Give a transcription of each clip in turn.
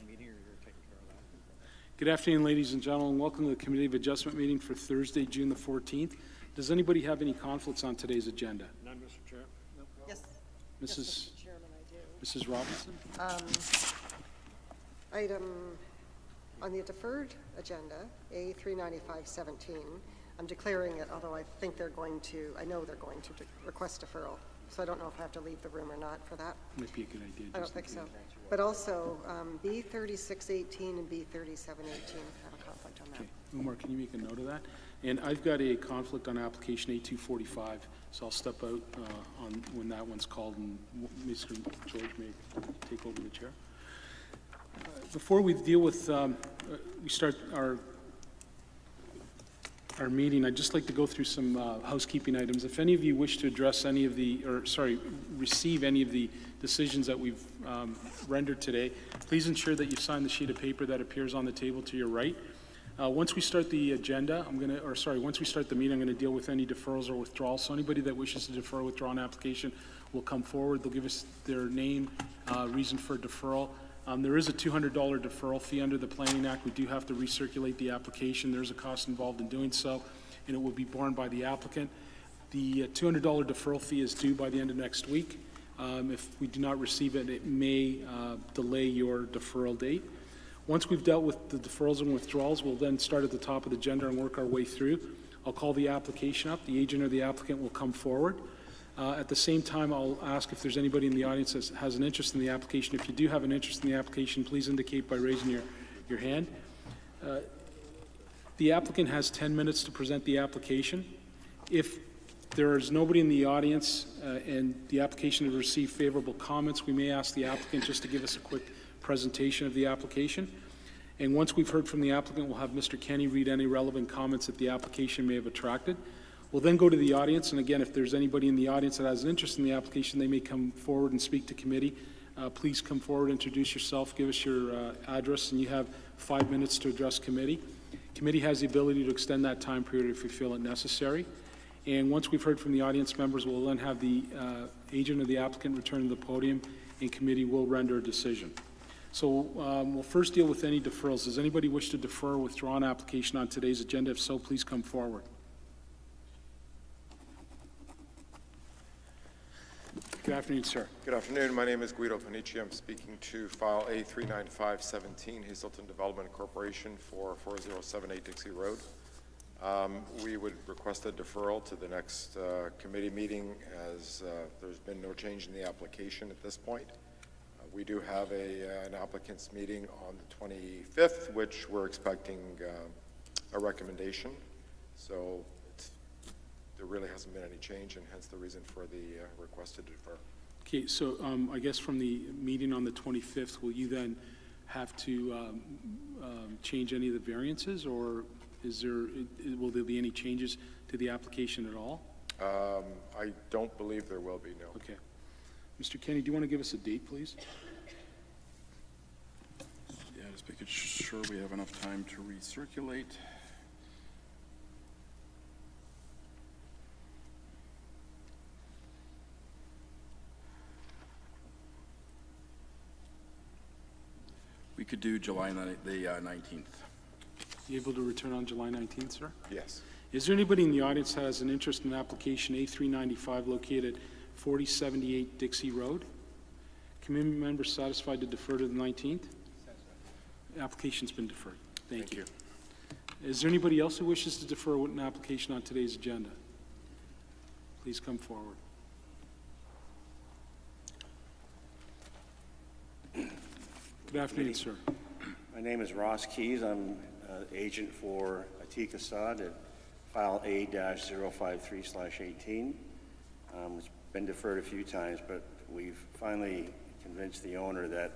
meeting, or you're taking care of that? Good afternoon, ladies and gentlemen. Welcome to the Committee of Adjustment meeting for Thursday, June the 14th. Does anybody have any conflicts on today's agenda? None, Mr. Chair. No. Yes. Mrs. Yes, Mr. Chairman, I do. Mrs. Robinson? Item on the deferred agenda, A39517, I'm declaring it, although I think they're going to, I know they're going to request deferral. So I don't know if I have to leave the room or not for that. Might be a good idea. I don't think so. But also B3618 and B3718 have a conflict on that. Okay. Umar, can you make a note of that? And I've got a conflict on application A245, so I'll step out on when that one's called, and Mr. George may take over the chair. Before we deal with, we start our meeting, I'd just like to go through some housekeeping items. If any of you wish to address any of the, receive any of the decisions that we've rendered today, please ensure that you sign the sheet of paper that appears on the table to your right. Once we start the agenda, once we start the meeting, I'm going to deal with any deferrals or withdrawals. So anybody that wishes to defer or withdraw an application will come forward. They'll give us their name, reason for deferral. There is a $200 deferral fee under the Planning Act. We do have to recirculate the application. There's a cost involved in doing so, and it will be borne by the applicant. The $200 deferral fee is due by the end of next week. If we do not receive it, it may delay your deferral date. Once we've dealt with the deferrals and withdrawals, we'll then start at the top of the agenda and work our way through. I'll call the application up. The agent or the applicant will come forward. At the same time, I'll ask if there's anybody in the audience that has an interest in the application. If you do have an interest in the application, please indicate by raising your hand. The applicant has 10 minutes to present the application. If there is nobody in the audience and the application has received favorable comments, we may ask the applicant just to give us a quick presentation of the application. And once we've heard from the applicant, we'll have Mr. Kenny read any relevant comments that the application may have attracted. We'll then go to the audience, and again, if there's anybody in the audience that has an interest in the application, they may come forward and speak to committee. Please come forward, introduce yourself, give us your address, and you have 5 minutes to address committee. Committee has the ability to extend that time period if we feel it necessary. And once we've heard from the audience members, we'll then have the agent or the applicant return to the podium, and committee will render a decision. So we'll first deal with any deferrals. Does anybody wish to defer or withdraw an application on today's agenda? If so, please come forward. Good afternoon, sir. Good afternoon. My name is Guido Panici. I'm speaking to file A39517, Hazelton Development Corporation for 4078 Dixie Road. We would request a deferral to the next committee meeting, as there's been no change in the application at this point. We do have an applicant's meeting on the 25th, which we're expecting a recommendation. So there really hasn't been any change, and hence the reason for the request to defer. Okay, so I guess from the meeting on the 25th, will you then have to change any of the variances, or will there be any changes to the application at all? I don't believe there will be, no. Okay. Mr. Kenny, do you want to give us a date, please? Yeah, just making sure we have enough time to recirculate. We could do July the 19th. You able to return on July 19th, sir? Yes. Is there anybody in the audience that has an interest in application A395 located at 4078 Dixie Road? Committee members satisfied to defer to the 19th? The application's been deferred. Thank you. Is there anybody else who wishes to defer an application on today's agenda? Please come forward. Good afternoon, sir. My name is Ross Keys. I'm agent for Atik Assad at file A-053/18. It's been deferred a few times, but we've finally convinced the owner that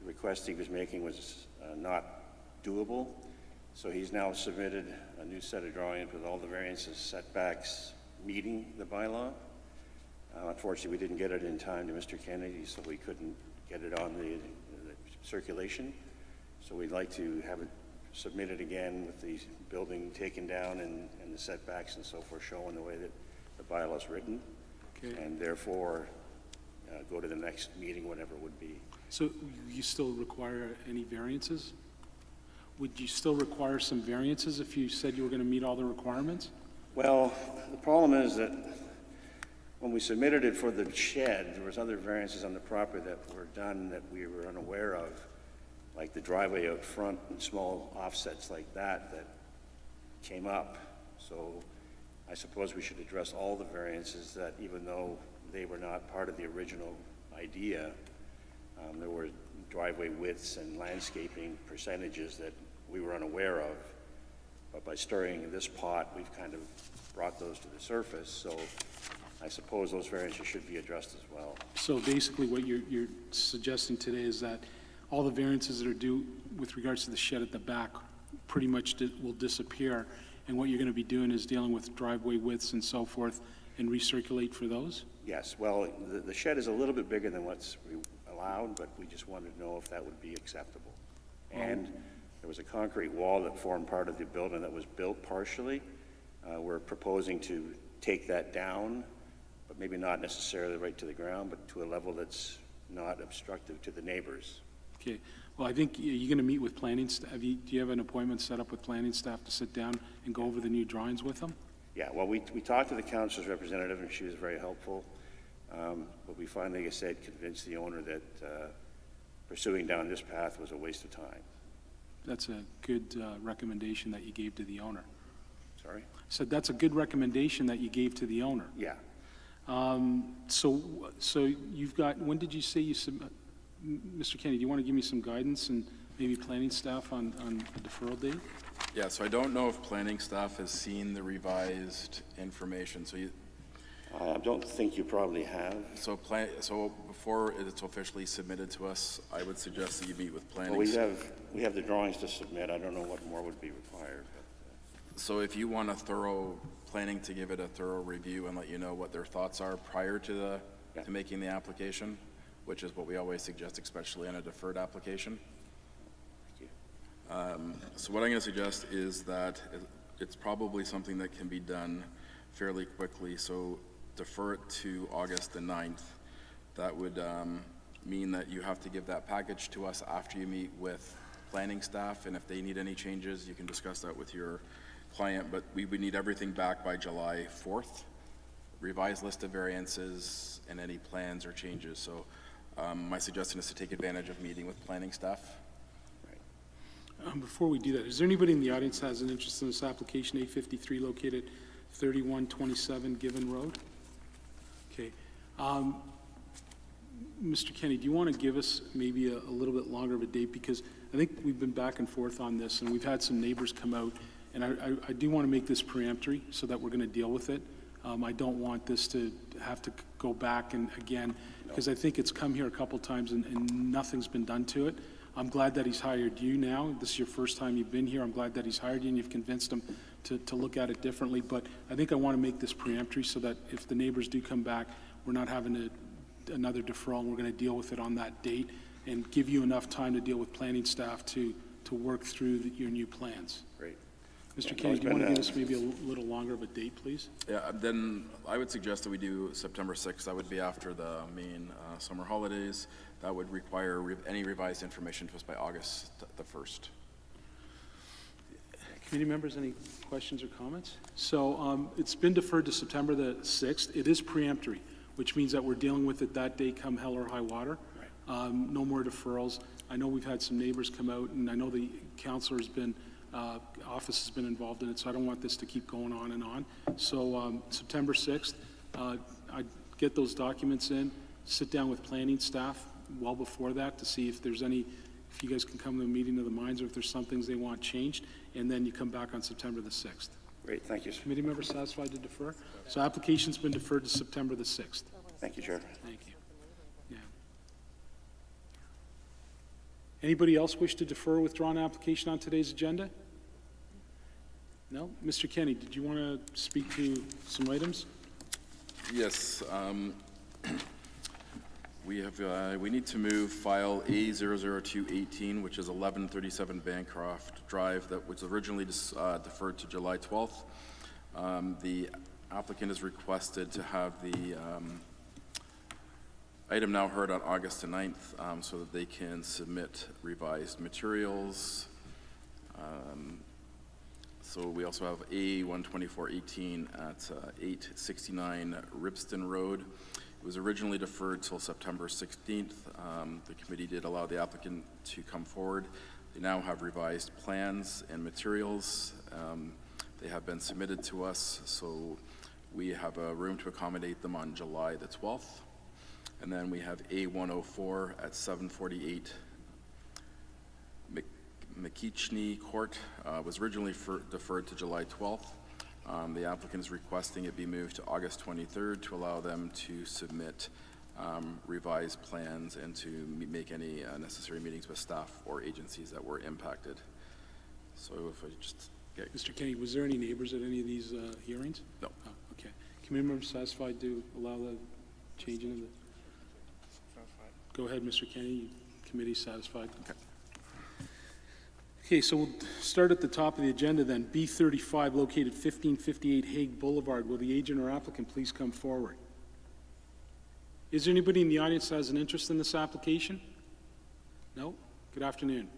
the request he was making was not doable. So he's now submitted a new set of drawings with all the variances, setbacks, meeting the bylaw. Unfortunately, we didn't get it in time to Mr. Kennedy, so we couldn't get it on the circulation. So we'd like to have it submitted again with the building taken down and the setbacks and so forth, showing the way that the bylaw is written. Okay. And therefore, go to the next meeting, whatever it would be. So you still require any variances? Would you still require some variances if you said you were going to meet all the requirements? Well, the problem is that when we submitted it for the shed, there was other variances on the property that were done that we were unaware of, like the driveway out front and small offsets like that that came up. So I suppose we should address all the variances that, even though they were not part of the original idea, there were driveway widths and landscaping percentages that we were unaware of. But by stirring this pot, we've kind of brought those to the surface. So I suppose those variances should be addressed as well. So basically what you're suggesting today is that all the variances that are due with regards to the shed at the back pretty much will disappear, and what you're going to be doing is dealing with driveway widths and so forth and recirculate for those? Yes, well, the shed is a little bit bigger than what's allowed, but we just wanted to know if that would be acceptable. And there was a concrete wall that formed part of the building that was built partially. We're proposing to take that down, but maybe not necessarily right to the ground, but to a level that's not obstructive to the neighbors. Okay. Well, I think you're going to meet with planning staff. Do you have an appointment set up with planning staff to sit down and go over the new drawings with them? Yeah, well, we talked to the council's representative, and she was very helpful. But we finally, like I said, convinced the owner that pursuing down this path was a waste of time. That's a good recommendation that you gave to the owner. Sorry? So that's a good recommendation that you gave to the owner. Yeah. So you've got, when did you say you submit? Mr. Kenny, do you want to give me some guidance and maybe planning staff on a deferral date? Yeah, so I don't know if planning staff has seen the revised information, so you, I don't think you probably have. so before it's officially submitted to us, I would suggest that you meet with planning. Well, we have the drawings to submit. I don't know what more would be required. But, So if you want planning to give it a thorough review and let you know what their thoughts are prior to to making the application, which is what we always suggest, especially on a deferred application. thank you. So what I'm going to suggest is that it's probably something that can be done fairly quickly. So defer it to August the 9th. That would mean that you have to give that package to us after you meet with planning staff, and if they need any changes, you can discuss that with your client, but we would need everything back by July 4th, revised list of variances and any plans or changes. So my suggestion is to take advantage of meeting with planning staff. Before we do that, is there anybody in the audience that has an interest in this application, 853 located 3127 Given Road? Okay. Mr. Kenny, do you want to give us maybe a little bit longer of a date? Because I think we've been back and forth on this, and we've had some neighbors come out, and I do want to make this preemptory so that we're going to deal with it. I don't want this to have to go back and again, because I think it's come here a couple times and nothing's been done to it. I'm glad that he's hired you now. This is your first time you've been here. I'm glad that he's hired you and you've convinced him to look at it differently. But I think I want to make this preemptory so that if the neighbors do come back, we're not having another deferral, and we're going to deal with it on that date and give you enough time to deal with planning staff to work through your new plans. Great. Mr. Kenny, do you want to give us maybe a little longer of a date, please? Yeah, then I would suggest that we do September 6th. That would be after the main summer holidays. That would require any revised information to us by August the 1st. Committee members, any questions or comments? So it's been deferred to September the 6th. It is preemptory, which means that we're dealing with it that day come hell or high water. Right. No more deferrals. I know we've had some neighbors come out, and I know the councilor has been, office has been involved in it, so I don't want this to keep going on and on. So September 6th, I'd get those documents in, sit down with planning staff well before that to see if there's any, if you guys can come to a meeting of the minds or if there's some things they want changed, and then you come back on September the 6th. Great, thank you. Committee members satisfied to defer? So application's been deferred to September the 6th. Thank you, Chair. Thank you. Yeah. Anybody else wish to defer a withdrawn application on today's agenda? No? Mr. Kenny, did you want to speak to some items? Yes. We need to move file A00218, which is 1137 Bancroft Drive, that was originally deferred to July 12th. The applicant has requested to have the item now heard on August the 9th, so that they can submit revised materials. So we also have A 12418 at 869 Ribston Road. It was originally deferred till September 16th. The committee did allow the applicant to come forward. They now have revised plans and materials. They have been submitted to us, so we have a room to accommodate them on July the 12th. And then we have A104 at 748 McKeechney Court. Was originally deferred to July 12th. The applicant is requesting it be moved to August 23rd to allow them to submit revised plans and to make any necessary meetings with staff or agencies that were impacted. So if I just get... Mr. Kenny, was there any neighbors at any of these hearings? No. Oh, okay. Committee members satisfied to allow the changing of the... Go ahead, Mr. Kenny. Committee satisfied? Okay. Okay, so we'll start at the top of the agenda then. B35, located 1558 Hague Boulevard. Will the agent or applicant please come forward? Is there anybody in the audience that has an interest in this application? No? Good afternoon.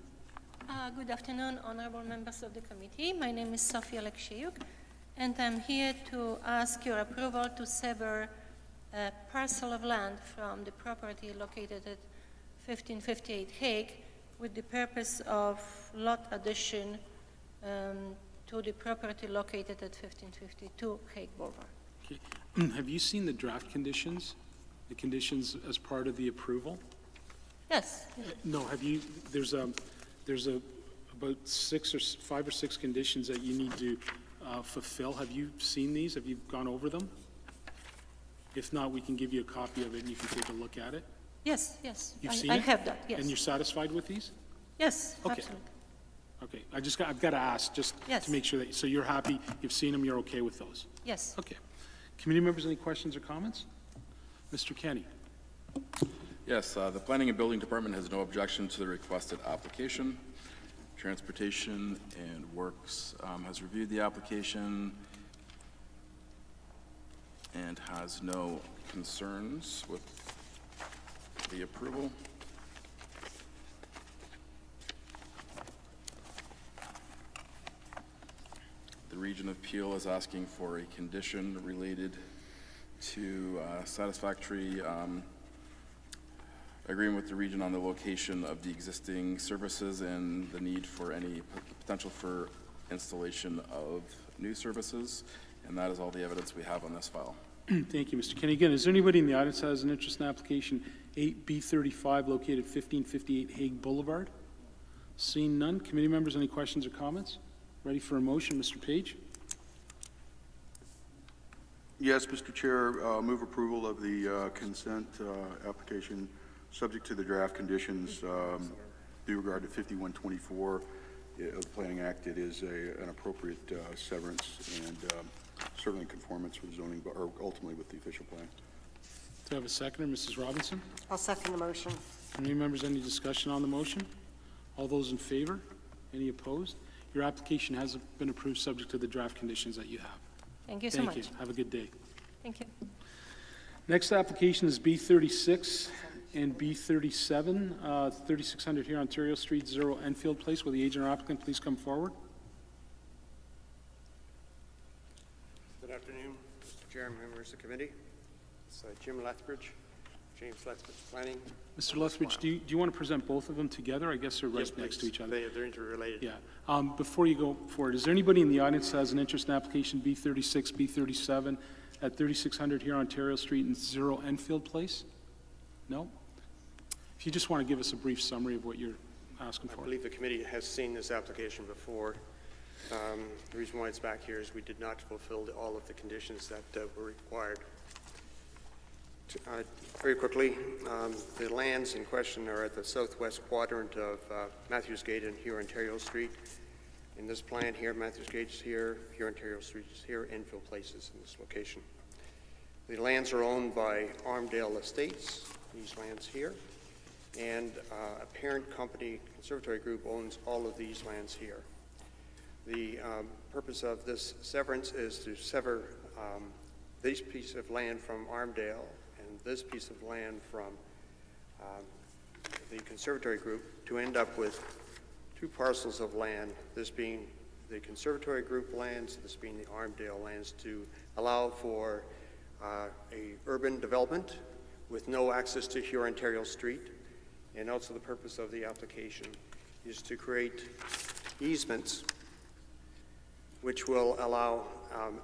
Good afternoon, honorable members of the committee. My name is Sofia Alexiuk, and I'm here to ask your approval to sever a parcel of land from the property located at 1558 Hague with the purpose of lot addition to the property located at 1552 Hague Boulevard. Okay. Have you seen the draft conditions, the conditions as part of the approval? Yes. No, have you, there's about 5 or 6 conditions that you need to fulfill. Have you seen these? Have you gone over them? If not, we can give you a copy of it and you can take a look at it. Yes, yes. You've seen I it? have that, yes. And you're satisfied with these? Yes, Okay. absolutely. Okay, I've got to ask just Yes. to make sure that, so you're happy, you've seen them, you're okay with those? Yes. Okay. Committee members, any questions or comments? Mr. Kenny? Yes, the Planning and Building Department has no objection to the requested application. Transportation and Works has reviewed the application and has no concerns with the approval. The Region of Peel is asking for a condition related to satisfactory agreement with the region on the location of the existing services and the need for any potential for installation of new services. And that is all the evidence we have on this file. Thank you, Mr. Kenny. Again, is there anybody in the audience that has an interest in application 8B35 located 1558 Hague Boulevard? Seeing none, committee members, any questions or comments? Ready for a motion, Mr. Page? Yes, Mr. Chair, move approval of the consent application subject to the draft conditions due regard to 5124 of the Planning Act. It is an appropriate severance and certainly in conformance with zoning, or ultimately with the official plan. Do I have a seconder, Mrs. Robinson? I'll second the motion. Committee members, any discussion on the motion? All those in favor? Any opposed? Your application has been approved subject to the draft conditions that you have. Thank you so much. Thank you. Have a good day. Thank you. Next application is B36 and B37, 3600 here Ontario Street, 0 Enfield Place. Will the agent or applicant please come forward? Good afternoon, Mr. Chair and members of the committee. It's Jim Lethbridge, James Lethbridge Planning. Mr. Lethbridge, do you want to present both of them together? I guess they're right Yes, next to please. each other. They're interrelated. Yeah. Before you go forward, is there anybody in the audience that has an interest in application B36, B37 at 3600 here Ontario Street and 0 Enfield Place? No? If you just want to give us a brief summary of what you're asking I for. believe the committee has seen this application before. The reason why it's back here is we did not fulfill all of the conditions that were required. Very quickly, the lands in question are at the southwest quadrant of Matthews Gate and here Ontario Street. In this plan here, Matthews Gate is here Ontario Street is here, Enfield Place is in this location. The lands are owned by Armdale Estates, these lands here, and a parent company, Conservatory Group, owns all of these lands here. The purpose of this severance is to sever this piece of land from Armdale and this piece of land from the conservatory group to end up with 2 parcels of land, this being the conservatory group lands, this being the Armdale lands, to allow for a urban development with no access to Hurontario Street. And also the purpose of the application is to create easements which will allow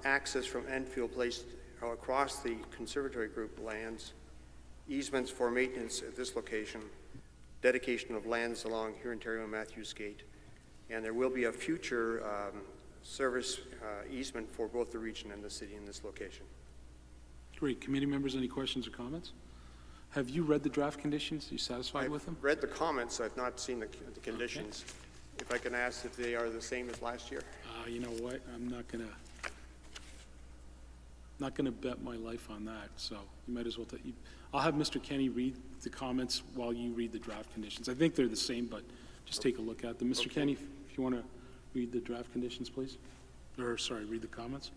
access from Enfield Place across the conservatory group lands, easements for maintenance at this location, dedication of lands along Hurontario and Matthews Gate, and there will be a future service easement for both the region and the city in this location. Great. Committee members, any questions or comments? Have you read the draft conditions? Are you satisfied with them? I've read the comments. I've not seen the conditions. Okay. If I can ask if they are the same as last year. You know what? I'm not gonna bet my life on that. So you might as well. I'll have Mr. Kenny read the comments while you read the draft conditions. I think they're the same, but just take a look at them. Mr. Kenny, if you want to read the draft conditions, please. Or sorry, read the comments.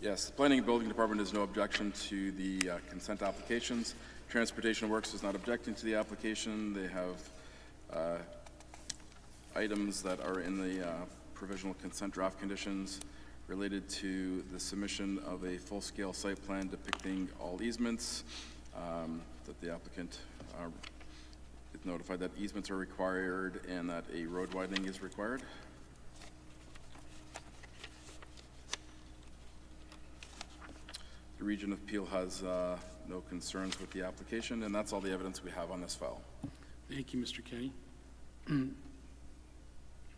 Yes, the Planning and Building Department has no objection to the consent applications. Transportation Works is not objecting to the application. They have items that are in the provisional consent draft conditions related to the submission of a full-scale site plan depicting all easements, that the applicant is notified that easements are required and that a road widening is required. The Region of Peel has no concerns with the application, and that's all the evidence we have on this file. Thank you, Mr. Kenny.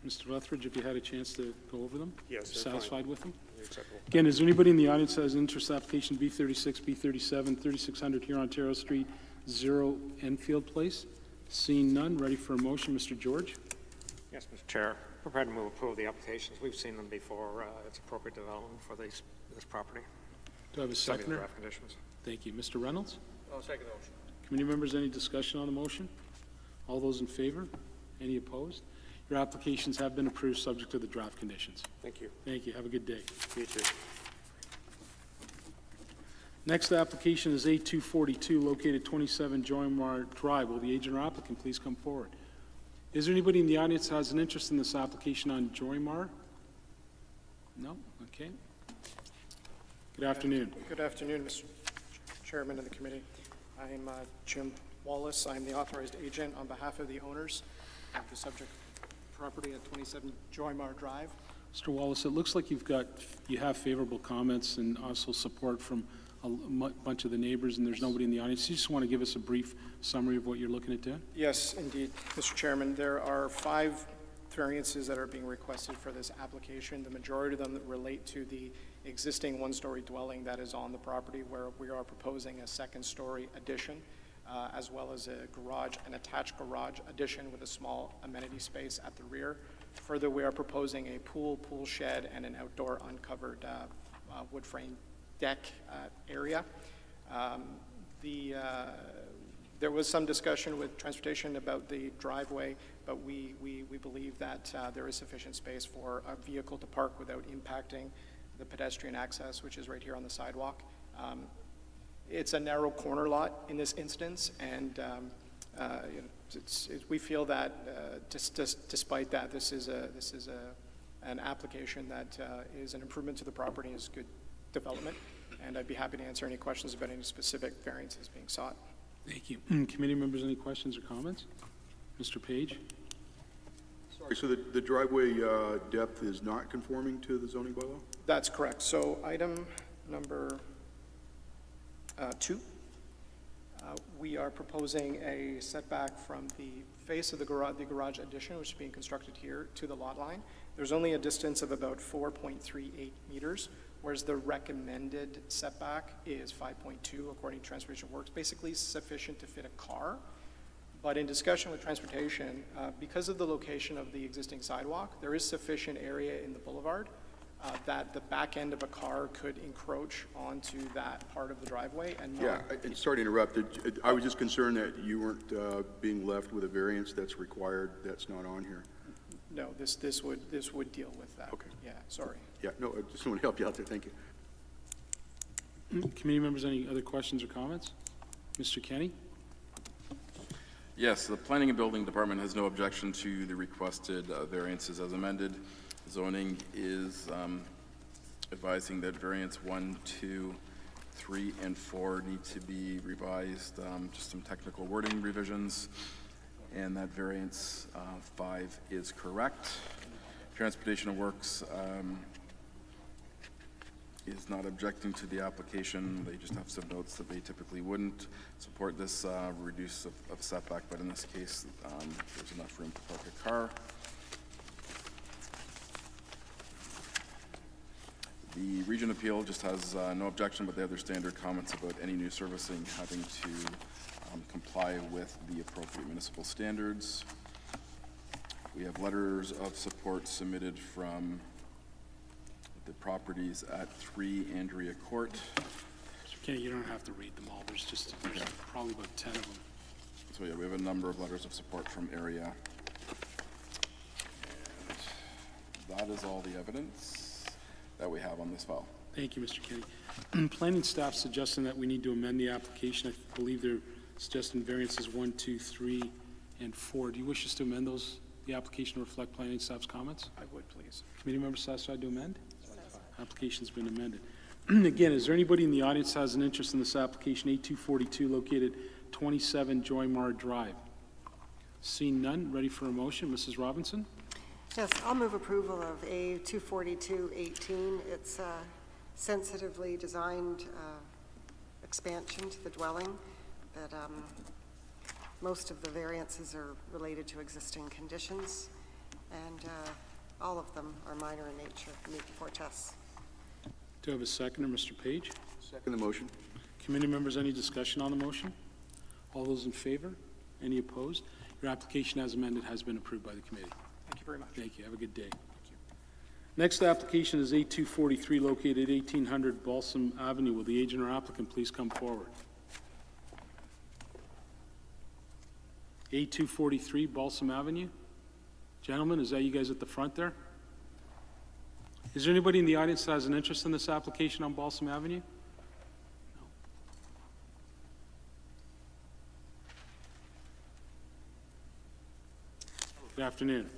Mr. Lethbridge, have you had a chance to go over them? Yes. Satisfied with them? Acceptable. Again, is there anybody in the audience that has interest application B36, B37, 3600 Hurontario Street, 0 Enfield Place? Seeing none, ready for a motion, Mr. George? Yes, Mr. Chair. Prepared to move approval of the applications. We've seen them before. It's appropriate development for this property. Do I have a seconder? Draft conditions. Thank you. Mr. Reynolds? I'll second the motion. Committee members, any discussion on the motion? All those in favor? Any opposed? Your applications have been approved subject to the draft conditions. Thank you. Thank you. Have a good day. You too. Next application is A242, located 27 Joymar Drive. Will the agent or applicant please come forward? Is there anybody in the audience that has an interest in this application on Joymar? No? Okay. Good afternoon. Good afternoon, Mr. Chairman of the committee. I'm Jim Wallace. I'm the authorized agent on behalf of the owners of the subject property at 27 Joymar Drive. Mr. Wallace, it looks like you have favorable comments and also support from a bunch of the neighbors, and there's nobody in the audience. You just want to give us a brief summary of what you're looking at doing? Yes, indeed, Mr. Chairman. There are 5 variances that are being requested for this application. The majority of them relate to the existing one-story dwelling that is on the property, where we are proposing a second-story addition, as well as a garage, an attached garage addition with a small amenity space at the rear. Further, we are proposing a pool shed, and an outdoor uncovered wood frame deck area. There was some discussion with transportation about the driveway, but we believe that there is sufficient space for a vehicle to park without impacting the pedestrian access, which is right here on the sidewalk. It's a narrow corner lot in this instance, and we feel that despite that, this is an application that is an improvement to the property, is good development, and I'd be happy to answer any questions about any specific variances being sought. Thank you. Committee members, any questions or comments? Mr. Page? Sorry, so the driveway depth is not conforming to the zoning bylaw? That's correct. So item number 2, we are proposing a setback from the face of the garage addition, which is being constructed here, to the lot line. There's only a distance of about 4.38 meters, whereas the recommended setback is 5.2 according to Transportation Works, basically sufficient to fit a car. But in discussion with transportation, because of the location of the existing sidewalk, there is sufficient area in the boulevard that the back end of a car could encroach onto that part of the driveway. And yeah, sorry to interrupt. I was just concerned that you weren't being left with a variance that's required that's not on here. No, this would deal with that. Okay. Yeah, sorry. Yeah, no, I just want to help you out there. Thank you. Committee members, any other questions or comments? Mr. Kenny? Yes, the Planning and Building Department has no objection to the requested variances as amended. Zoning is advising that variance 1, 2, 3, and 4 need to be revised, just some technical wording revisions, and that variance 5 is correct. Transportation Works is not objecting to the application. They just have some notes that they typically wouldn't support this reduce of setback, but in this case, there's enough room to park a car. The Region Appeal just has no objection, but they have their standard comments about any new servicing having to comply with the appropriate municipal standards. We have letters of support submitted from the properties at 3 Andrea Court. Mr. Kenny, you don't have to read them all. There's probably about 10 of them. So yeah, we have a number of letters of support from area. And that is all the evidence that we have on this file. Thank you, Mr. Kenny. Planning staff suggesting that we need to amend the application. I believe they're suggesting variances 1, 2, 3, and 4. Do you wish us to amend the application to reflect planning staff's comments? I would, please. Committee members satisfied to amend? Application's been amended. Again, is there anybody in the audience that has an interest in this application, A242, located 27 Joymar Drive? Seeing none, ready for a motion. Mrs. Robinson? Yes, I'll move approval of A242-18. It's a sensitively designed expansion to the dwelling that most of the variances are related to existing conditions, and all of them are minor in nature, meet the 4 tests. Do I have a seconder, Mr. Page? Second the motion. Committee members, any discussion on the motion? All those in favor? Any opposed? Your application as amended has been approved by the committee. Thank you very much. Thank you. Have a good day. Next application is A243, located 1800 Balsam Avenue. Will the agent or applicant please come forward? A243 Balsam Avenue. Gentlemen, is that you guys at the front there? Is there anybody in the audience that has an interest in this application on Balsam Avenue? No. Good afternoon.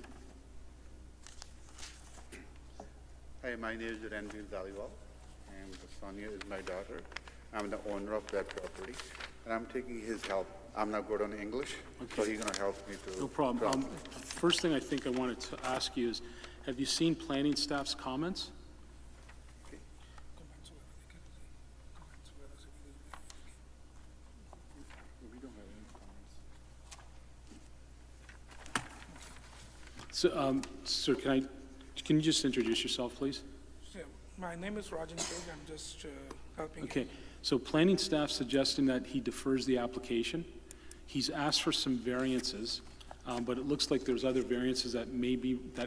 Hi, my name is Ranveer Daliwal, and Sonia is my daughter. I'm the owner of that property, and I'm taking his help. I'm not good on English, so he's going to help me to. No problem. First thing I think I wanted to ask you is, have you seen planning staff's comments? Okay. We don't have any comments. So, sir, can you just introduce yourself, please? Yeah, my name is Rajan Page. I'm just helping. Okay, so planning staff suggesting that he defers the application. He's asked for some variances, but it looks like there's other variances that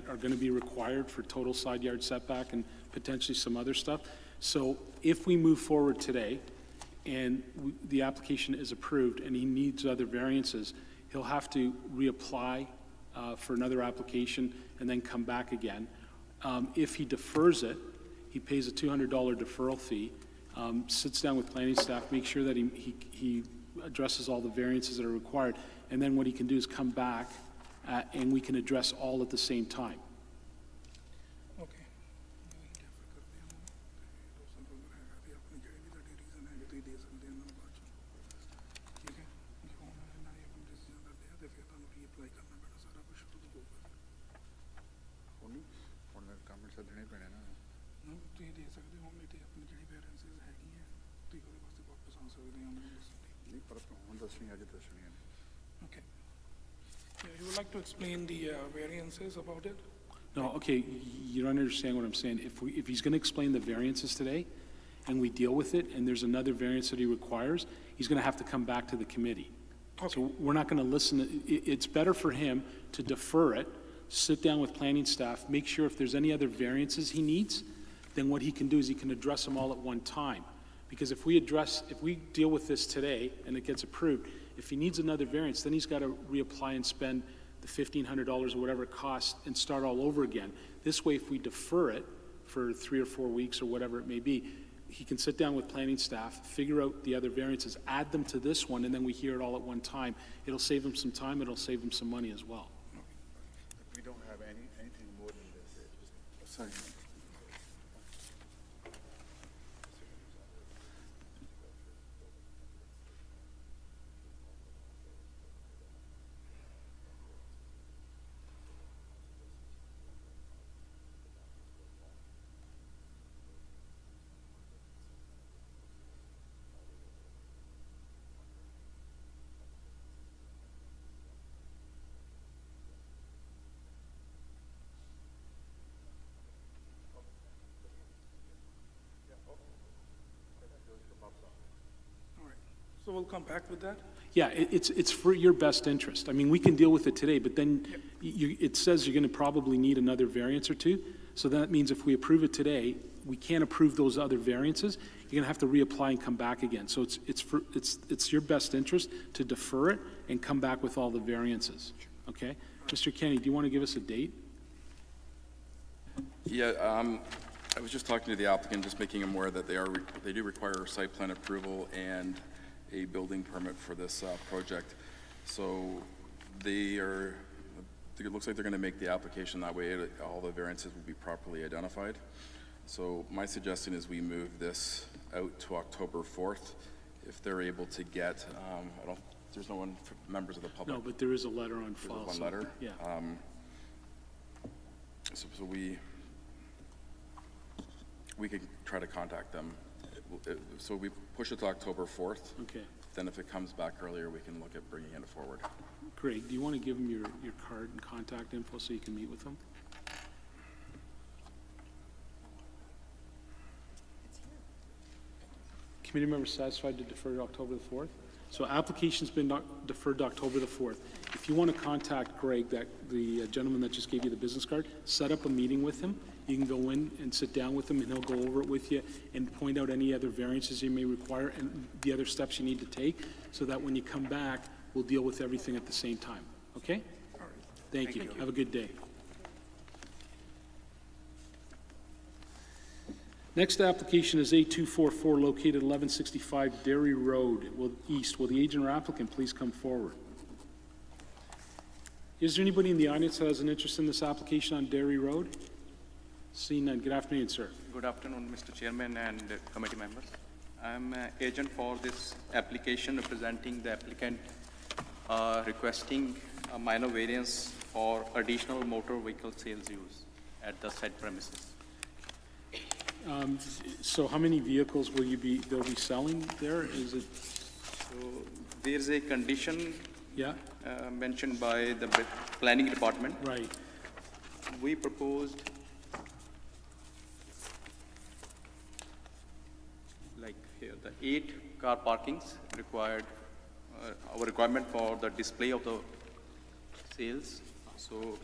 are going to be required for total side yard setback and potentially some other stuff. So if we move forward today and the application is approved and he needs other variances, he'll have to reapply for another application and then come back again. If he defers it, he pays a $200 deferral fee, sits down with planning staff, makes sure that he addresses all the variances that are required, and then what he can do is come back and we can address all at the same time. Okay. Okay. Yeah, you would like to explain the variances about it? No, okay, you don't understand what I'm saying. If he's going to explain the variances today and we deal with it and there's another variance that he requires, he's going to have to come back to the committee. Okay. So we're not going to listen. It's better for him to defer it, sit down with planning staff, make sure if there's any other variances he needs, then what he can do is he can address them all at one time. Because if we deal with this today and it gets approved, if he needs another variance, then he's got to reapply and spend the $1,500 or whatever it costs and start all over again. This way, if we defer it for 3 or 4 weeks or whatever it may be, he can sit down with planning staff, figure out the other variances, add them to this one, and then we hear it all at one time. It'll save him some time, it'll save him some money as well. We don't have anything more than this. Sorry. So we'll come back with that? Yeah, it's for your best interest. I mean, we can deal with it today, but then it says you're going to probably need another variance or two. So that means if we approve it today, we can't approve those other variances. You're going to have to reapply and come back again. So it's your best interest to defer it and come back with all the variances. Okay? Mr. Kenny, do you want to give us a date? Yeah, I was just talking to the applicant, just making him aware that they do require site plan approval and a building permit for this project. So it looks like they're going to make the application that way. All the variances will be properly identified. So my suggestion is we move this out to October 4th. If they're able to get, there's no one, members of the public. No, but there is a letter on file. There's one letter? Yeah. So we could try to contact them. So we push it to October 4th. Okay. Then if it comes back earlier, we can look at bringing it forward. Great. Do you want to give them your card and contact info so you can meet with them? Committee members satisfied to defer to October the 4th? So application's been deferred to October the 4th. If you want to contact Greg, the gentleman that just gave you the business card, set up a meeting with him. You can go in and sit down with him, and he'll go over it with you and point out any other variances you may require and the other steps you need to take, so that when you come back, we'll deal with everything at the same time. Okay? Thank you. Have a good day. Next application is A244, located 1165 Dairy Road, East. Will the agent or applicant please come forward? Is there anybody in the audience that has an interest in this application on Dairy Road? Seeing none. Good afternoon, sir. Good afternoon, Mr. Chairman and committee members. I'm an agent for this application, representing the applicant requesting a minor variance for additional motor vehicle sales use at the said premises. So how many vehicles will they'll be selling there? Is it? So there's a condition mentioned by the planning department. Right. We proposed like here, the 8 car parkings required, our requirement for the display of the sales. So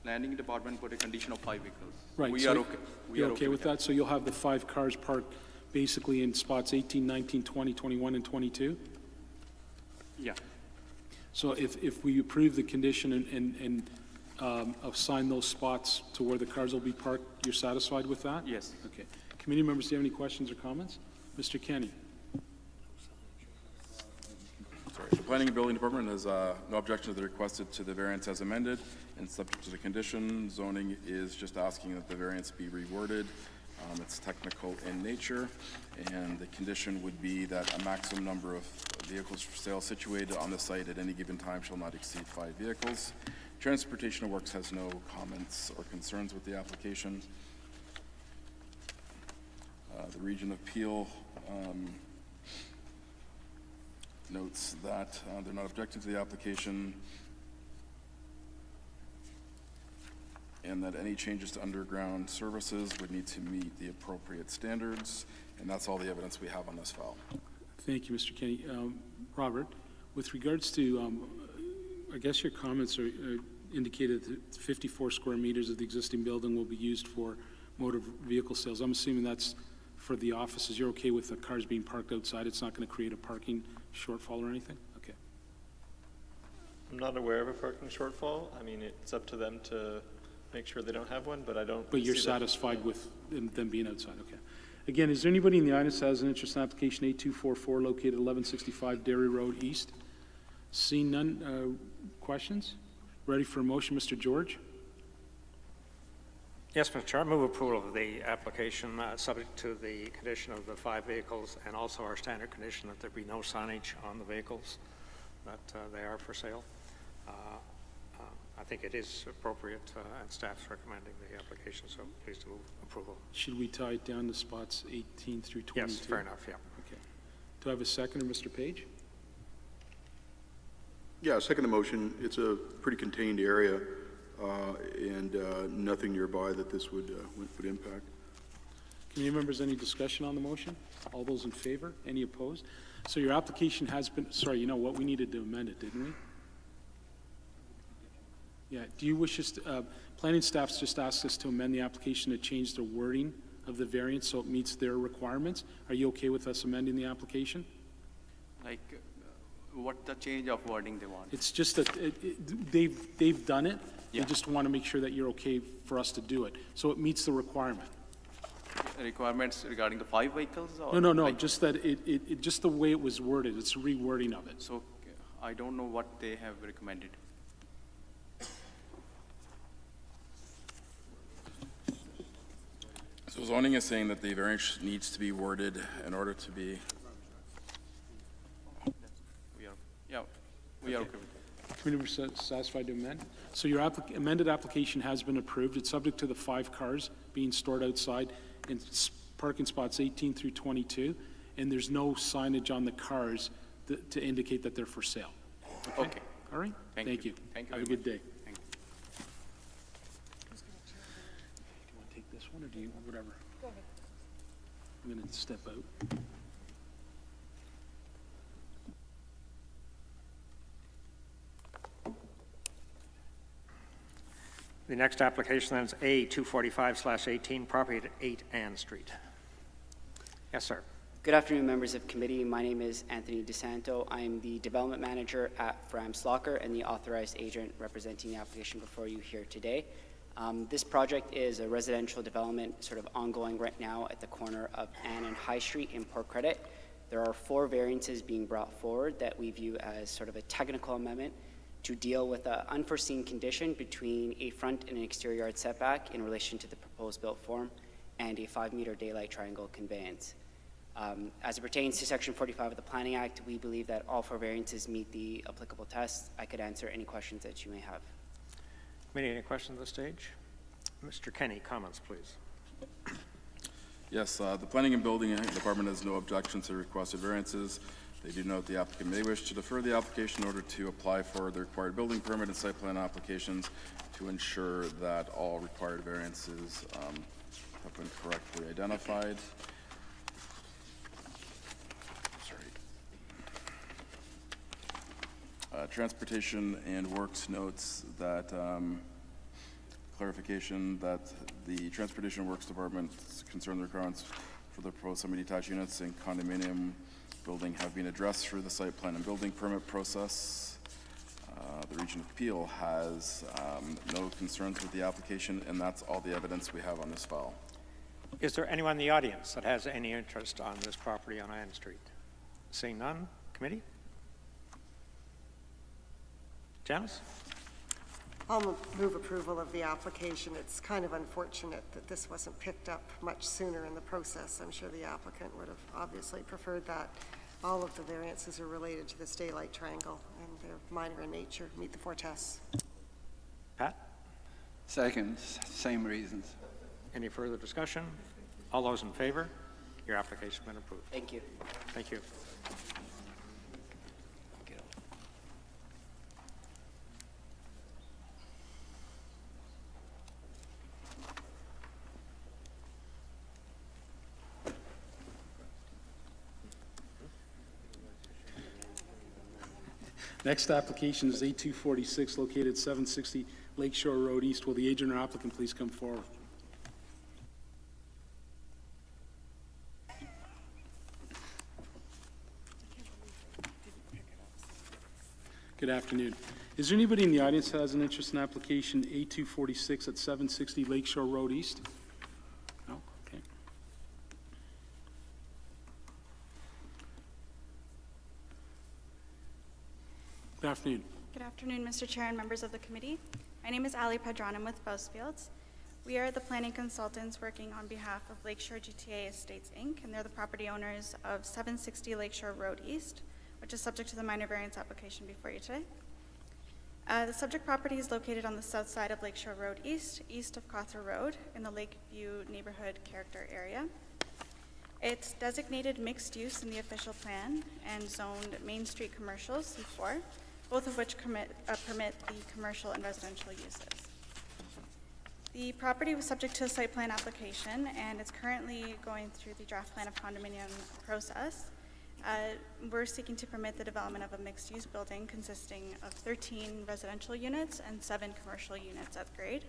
planning department put a condition of 5 vehicles. Right. We so are okay. You're okay with that? So you'll have the 5 cars parked basically in spots 18, 19, 20, 21, and 22? Yeah. So if we approve the condition and assign those spots to where the cars will be parked, you're satisfied with that? Yes. Okay. Committee members, do you have any questions or comments? Mr. Kenny. Sorry. The Planning and Building Department has no objection to the requested to the variance as amended, and subject to the condition. Zoning is just asking that the variance be reworded. It's technical in nature, and the condition would be that a maximum number of vehicles for sale situated on the site at any given time shall not exceed 5 vehicles. Transportation Works has no comments or concerns with the application. The Region of Peel notes that they're not objecting to the application, and that any changes to underground services would need to meet the appropriate standards, and that's all the evidence we have on this file. Thank you, Mr. Kenny. Robert, with regards to, I guess your comments are indicated that 54 square meters of the existing building will be used for motor vehicle sales. I'm assuming that's for the offices. You're okay with the cars being parked outside? It's not going to create a parking shortfall or anything? Okay. I'm not aware of a parking shortfall. I mean, it's up to them to make sure they don't have one, but I don't. But you're satisfied with them being outside, okay. Again, is there anybody in the audience that has an interest in application A244 located 1165 Dairy Road East? Seeing none, questions? Ready for a motion, Mr. George? Yes, Mr. Chair, I move approval of the application subject to the condition of the 5 vehicles and also our standard condition that there be no signage on the vehicles, that they are for sale. I think it is appropriate and staff's recommending the application, so please to move approval. Should we tie it down to spots 18 through 22? Yes, fair enough, yeah. Okay. Do I have a seconder, Mr. Page? Yeah, second the motion. It's a pretty contained area, and nothing nearby that this would impact. Committee members, any discussion on the motion? All those in favor? Any opposed? So your application has been, sorry, you know what, we needed to amend it, didn't we? Yeah, do you wish us to, planning staff's just asked us to amend the application to change the wording of the variance so it meets their requirements. Are you okay with us amending the application? Like, what the change of wording they want? It's just that they've done it. Yeah. They just want to make sure that you're okay for us to do it. So it meets the requirement. Requirements regarding the 5 vehicles? Or No, like, just that it just the way it was worded, it's a rewording of it. So I don't know what they have recommended. So zoning is saying that the variance needs to be worded in order to be. We are okay with that. Committee members satisfied to amend? So your amended application has been approved. It's subject to the 5 cars being stored outside in parking spots 18 through 22, and there's no signage on the cars to indicate that they're for sale. Okay. All right? Thank you. Thank you Have a very good day. Thank you. Do you want to take this one, or do you, whatever? Go ahead. I'm going to step out. The next application then is A245/18, property at 8 Ann Street. Yes, sir. Good afternoon, members of committee. My name is Anthony DeSanto. I'm the development manager at Fram Slocker and the authorized agent representing the application before you here today. This project is a residential development sort of ongoing right now at the corner of Ann and High Street in Port Credit. There are 4 variances being brought forward that we view as sort of a technical amendment to deal with an unforeseen condition between a front and an exterior yard setback in relation to the proposed built form and a 5-meter daylight triangle conveyance. As it pertains to Section 45 of the Planning Act, we believe that all 4 variances meet the applicable tests. I could answer any questions that you may have. Committee, any questions at this stage? Mr. Kenny, comments, please. Yes, the Planning and Building Department has no objection to requested variances. They do note the applicant may wish to defer the application in order to apply for the required building permit and site plan applications to ensure that all required variances have been correctly identified. Transportation and Works notes that clarification that the Transportation and Works Department is concerned the requirements for the proposed semi-detached units and condominium building have been addressed through the site plan and building permit process. The Region of Peel has no concerns with the application, and that's all the evidence we have on this file. Is there anyone in the audience that has any interest on this property on Ann Street? Seeing none, committee? Janice? I'll move approval of the application. It's kind of unfortunate that this wasn't picked up much sooner in the process. I'm sure the applicant would have obviously preferred that. All of the variances are related to this daylight triangle, and they're minor in nature, meet the 4 tests. Pat? Second, same reasons. Any further discussion? All those in favor? Your application has been approved. Thank you. Thank you. Next application is A246, located 760 Lakeshore Road East. Will the agent or applicant please come forward? Good afternoon. Is there anybody in the audience that has an interest in application A246 at 760 Lakeshore Road East? No? Okay. Good afternoon. Good afternoon, Mr. Chair and members of the committee. My name is Ali Padranim with Bousfields. We are the planning consultants working on behalf of Lakeshore GTA Estates, Inc., and they're the property owners of 760 Lakeshore Road East, which is subject to the minor variance application before you today. The subject property is located on the south side of Lakeshore Road East, east of Cawthra Road, in the Lakeview Neighborhood Character Area. It's designated mixed use in the official plan and zoned Main Street Commercial, C4, both of which permit the commercial and residential uses. The property was subject to a site plan application, and it's currently going through the draft plan of condominium process. We're seeking to permit the development of a mixed-use building consisting of 13 residential units and 7 commercial units at grade.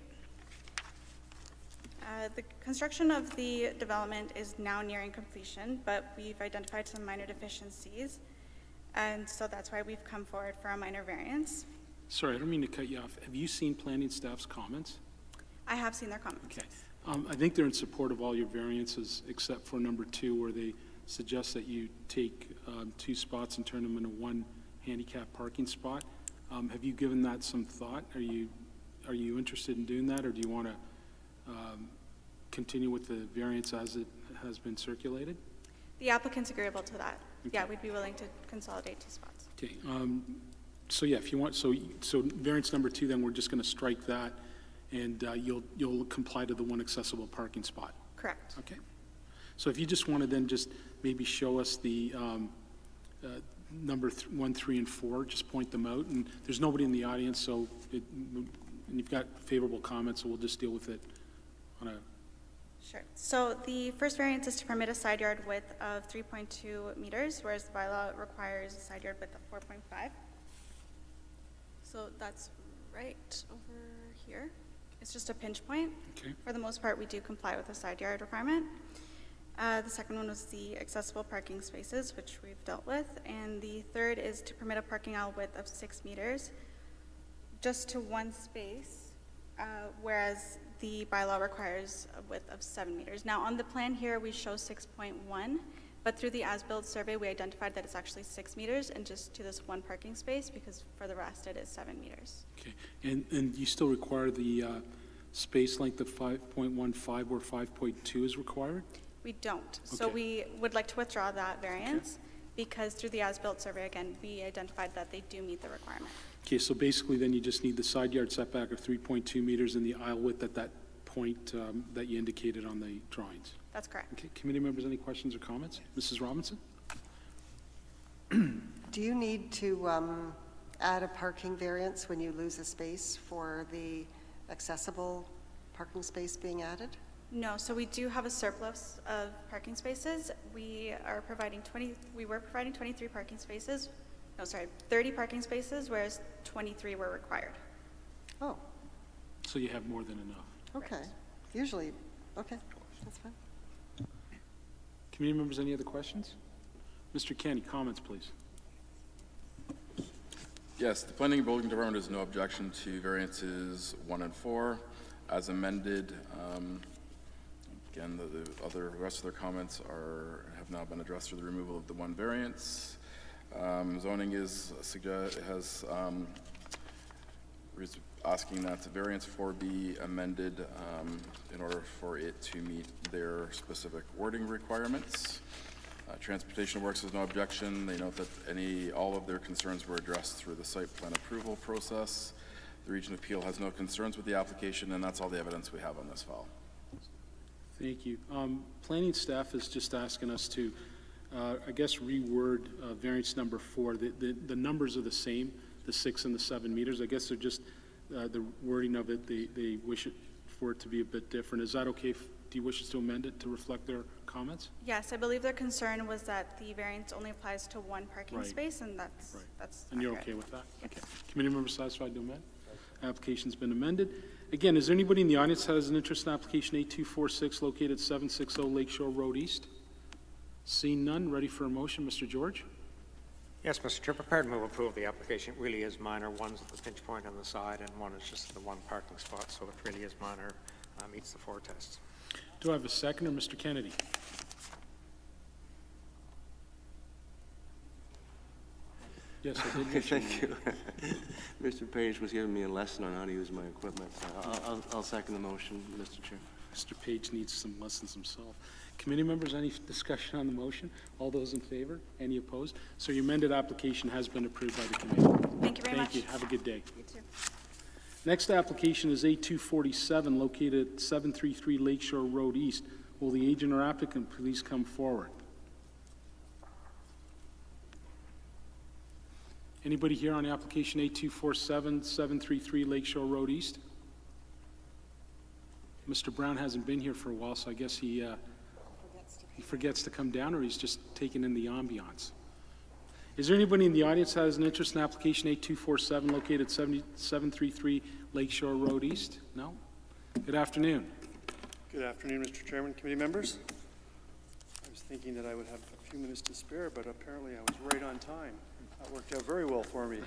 The construction of the development is now nearing completion, but we've identified some minor deficiencies, and so that's why we've come forward for a minor variance. Sorry, I don't mean to cut you off. Have you seen planning staff's comments? I have seen their comments. Okay. I think they're in support of all your variances except for number 2, where they suggest that you take 2 spots and turn them into 1 handicap parking spot. Have you given that some thought? Are you interested in doing that, or do you want to continue with the variance as it has been circulated? The applicant's agreeable to that. Okay. Yeah, we'd be willing to consolidate 2 spots. Okay. So yeah, if you want, so variance number 2, then we're just going to strike that, and you'll comply to the 1 accessible parking spot. Correct. Okay. So if you just want to then just maybe show us the number 1, 3, and 4, just point them out. And there's nobody in the audience, so and you've got favorable comments, so we'll just deal with it on a. Sure. So the first variance is to permit a side yard width of 3.2 meters, whereas the bylaw requires a side yard width of 4.5. So that's right over here. It's just a pinch point. Okay. For the most part, we do comply with the side yard requirement. The second one was the accessible parking spaces, which we've dealt with. And the third is to permit a parking aisle width of 6 meters, just to 1 space, whereas the bylaw requires a width of 7 meters. Now, on the plan here, we show 6.1, but through the as-built survey, we identified that it's actually 6 meters and just to this 1 parking space, because for the rest, it is 7 meters. Okay. And you still require the space length of 5.15 where 5.2 is required? We don't. Okay. So we would like to withdraw that variance because through the as-built survey, again, we identified that they do meet the requirement. Okay, so basically then you just need the side yard setback of 3.2 meters and the aisle width at that point that you indicated on the drawings. That's correct. Okay, committee members, any questions or comments? Mrs. Robinson? Do you need to add a parking variance when you lose a space for the accessible parking space being added? No, so we do have a surplus of parking spaces. We were providing 23 parking spaces. No, sorry, 30 parking spaces, whereas 23 were required. Oh. So you have more than enough. Okay. Right. Usually, okay, that's fine. Committee members, any other questions? Mr. Kenny, comments, please. Yes, the Planning and Building Department has no objection to variances 1 and 4 as amended. Again, the rest of their comments have now been addressed through the removal of the 1 variance. Zoning is asking that the variance 4 be amended in order for it to meet their specific wording requirements. Transportation Works has no objection. They note that all of their concerns were addressed through the site plan approval process. The Region of Peel has no concerns with the application, and that's all the evidence we have on this file. Thank you. Planning staff is just asking us to, I guess, reword variance number 4. The numbers are the same, the 6 and the 7 meters. I guess they're just the wording of it. They wish for it to be a bit different. Is that okay? Do you wish us to amend it to reflect their comments? Yes, I believe their concern was that the variance only applies to 1 parking Right. space, and that's And you're accurate. okay with that? Yes. Okay. Committee member satisfied to amend? Application's been amended. Again, is there anybody in the audience that has an interest in application 8246 located 760 Lakeshore Road East? Seeing none, ready for a motion. Mr. George? Yes, Mr. Chair, prepared to move approval of the application. It really is minor. One's at the pinch point on the side, and one is just the 1 parking spot, so it really is minor, meets the 4 tests. Do I have a seconder, Mr. Kennedy? Yes, I did. Thank you. Mr. Page was giving me a lesson on how to use my equipment. I'll second the motion, Mr. Chair. Mr. Page needs some lessons himself. Committee members, any discussion on the motion? All those in favor? Any opposed? So your amended application has been approved by the committee. Thank you very much. Thank you. Have a good day. You too. Next application is A247, located at 733 Lakeshore Road East. Will the agent or applicant please come forward? Anybody here on the application A247, 733 Lakeshore Road East? Mr. Brown hasn't been here for a while, so I guess he forgets to come down, or he's just taking in the ambiance. Is there anybody in the audience that has an interest in application A247 located at 733 Lakeshore Road East? No? Good afternoon. Good afternoon, Mr. Chairman, committee members. I was thinking that I would have a few minutes to spare, but apparently I was right on time. That worked out very well for me.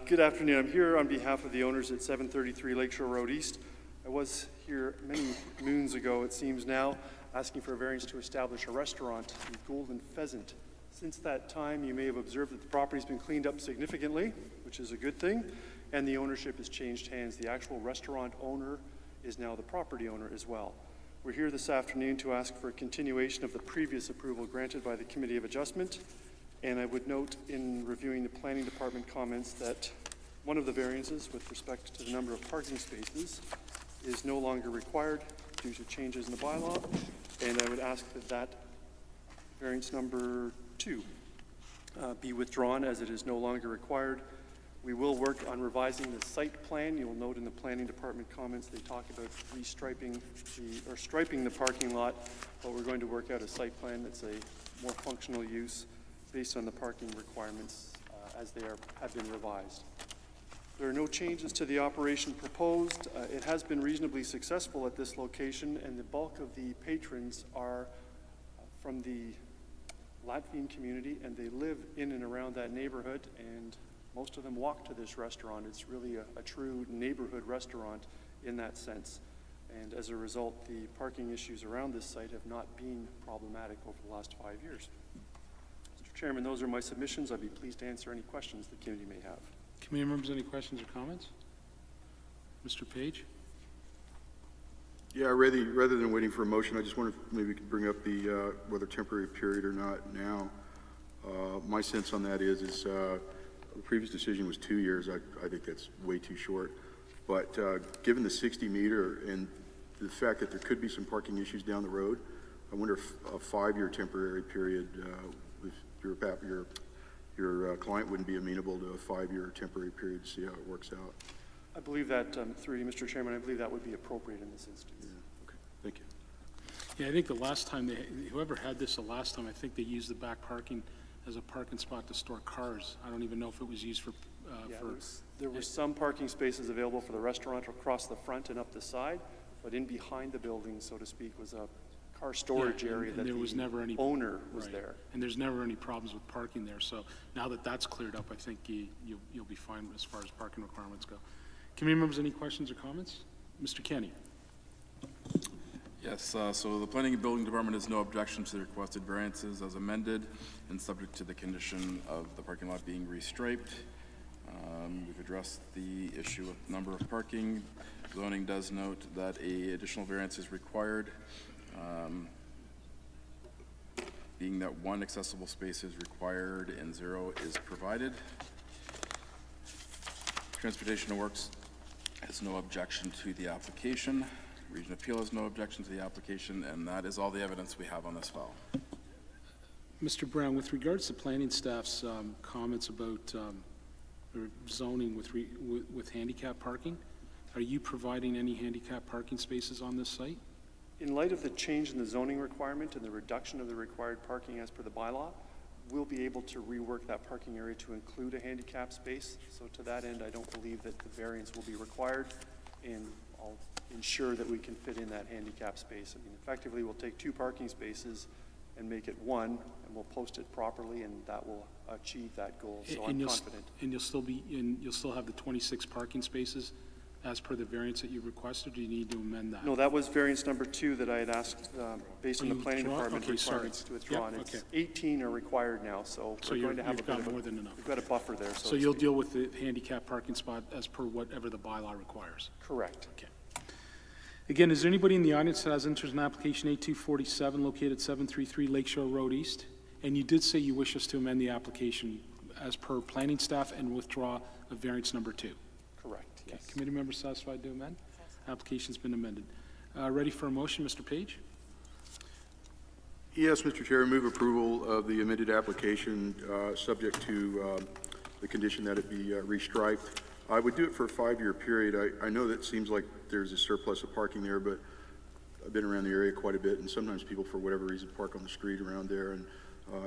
Good afternoon. I'm here on behalf of the owners at 733 Lakeshore Road East. I was here many moons ago, it seems now, asking for a variance to establish a restaurant, the Golden Pheasant. Since that time, you may have observed that the property's been cleaned up significantly, which is a good thing, and the ownership has changed hands. The actual restaurant owner is now the property owner as well. We're here this afternoon to ask for a continuation of the previous approval granted by the Committee of Adjustment, and I would note in reviewing the Planning Department comments that one of the variances with respect to the number of parking spaces is no longer required due to changes in the bylaw, and I would ask that that variance number 2 be withdrawn as it is no longer required. We will work on revising the site plan. You'll note in the Planning Department comments they talk about restriping or striping the parking lot, but we're going to work out a site plan that's a more functional use based on the parking requirements as they have been revised. There are no changes to the operation proposed. It has been reasonably successful at this location, and the bulk of the patrons are from the Latvian community, and they live in and around that neighborhood, and most of them walk to this restaurant. It's really a true neighborhood restaurant in that sense. And as a result, the parking issues around this site have not been problematic over the last 5 years. Mr. Chairman, those are my submissions. I'd be pleased to answer any questions the committee may have. Committee members, any questions or comments? Mr. Page? Yeah, rather than waiting for a motion, I just wonder if maybe we could bring up the whether temporary period or not now. My sense on that is the previous decision was 2 years. I think that's way too short. But given the 60 meter and the fact that there could be some parking issues down the road, I wonder if a 5-year temporary period, if your client wouldn't be amenable to a 5-year temporary period to see how it works out. I believe that, through you, Mr. Chairman, I believe that would be appropriate in this instance. Yeah, okay, thank you. Yeah, I think the last time, whoever had this the last time, I think they used the back parking as a parking spot to store cars. I don't even know if it was used for... there were some parking spaces available for the restaurant across the front and up the side, but in behind the building, so to speak, was a car storage area that there was never any owner was there. And there's never any problems with parking there. So now that that's cleared up, I think you'll be fine as far as parking requirements go. Committee members, any questions or comments? Mr. Kenny. Yes, so the Planning and Building Department has no objection to the requested variances as amended and subject to the condition of the parking lot being restriped. We've addressed the issue of number of parking. Zoning does note that an additional variance is required, being that 1 accessible space is required and 0 is provided. Transportation and Works has no objection to the application. Region Appeal has no objection to the application, and that is all the evidence we have on this file. Mr. Brown, with regards to planning staff's comments about zoning with handicap parking, are you providing any handicap parking spaces on this site? In light of the change in the zoning requirement and the reduction of the required parking as per the bylaw, we'll be able to rework that parking area to include a handicap space. So to that end, I don't believe that the variance will be required, and I'll ensure that we can fit in that handicap space. I mean, effectively, we'll take 2 parking spaces and make it 1, and we'll post it properly, and that will achieve that goal. So I'm confident. And you'll still have the 26 parking spaces as per the variance that you requested, or do you need to amend that? No, that was variance number 2 that I had asked, based on the planning department Okay, sorry. requirements to withdraw. Yep, And it's okay. 18 are required now, so we're going to have you've got more than enough. We've got a buffer there. So you'll deal with the handicap parking spot as per whatever the bylaw requires? Correct. Okay. Again, is there anybody in the audience that has interest in application A247 located 733 Lakeshore Road East? And you did say you wish us to amend the application as per planning staff and withdraw of variance number 2? Correct, Okay. yes. Committee members satisfied to amend? Application's been amended. Ready for a motion, Mr. Page? Yes, Mr. Chair, I move approval of the amended application, subject to the condition that it be restriped. I would do it for a 5-year period. I know that seems like there's a surplus of parking there, but I've been around the area quite a bit, and sometimes people, for whatever reason, park on the street around there, and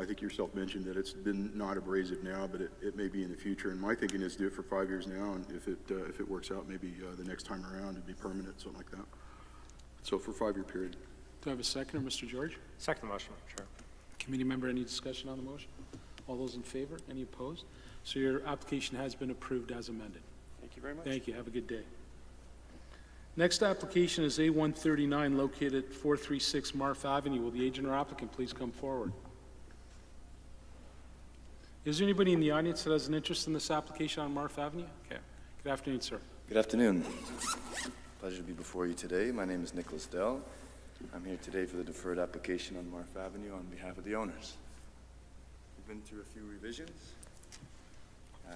I think yourself mentioned that it's been not abrasive now, but it may be in the future, and my thinking is do it for 5 years now, and if it works out, maybe the next time around it'd be permanent, something like that. So for a 5-year period. Do I have a seconder, Mr. George? Second motion, Chair. Committee member, any discussion on the motion? All those in favor? Any opposed? So your application has been approved as amended. Thank you very much. Thank you. Have a good day. Next application is A139 located at 436 Marf Avenue. Will the agent or applicant please come forward? Is there anybody in the audience that has an interest in this application on Marf Avenue? Okay. Good afternoon, sir. Good afternoon. Pleasure to be before you today. My name is Nicholas Dell. I'm here today for the deferred application on Marf Avenue on behalf of the owners. We've been through a few revisions.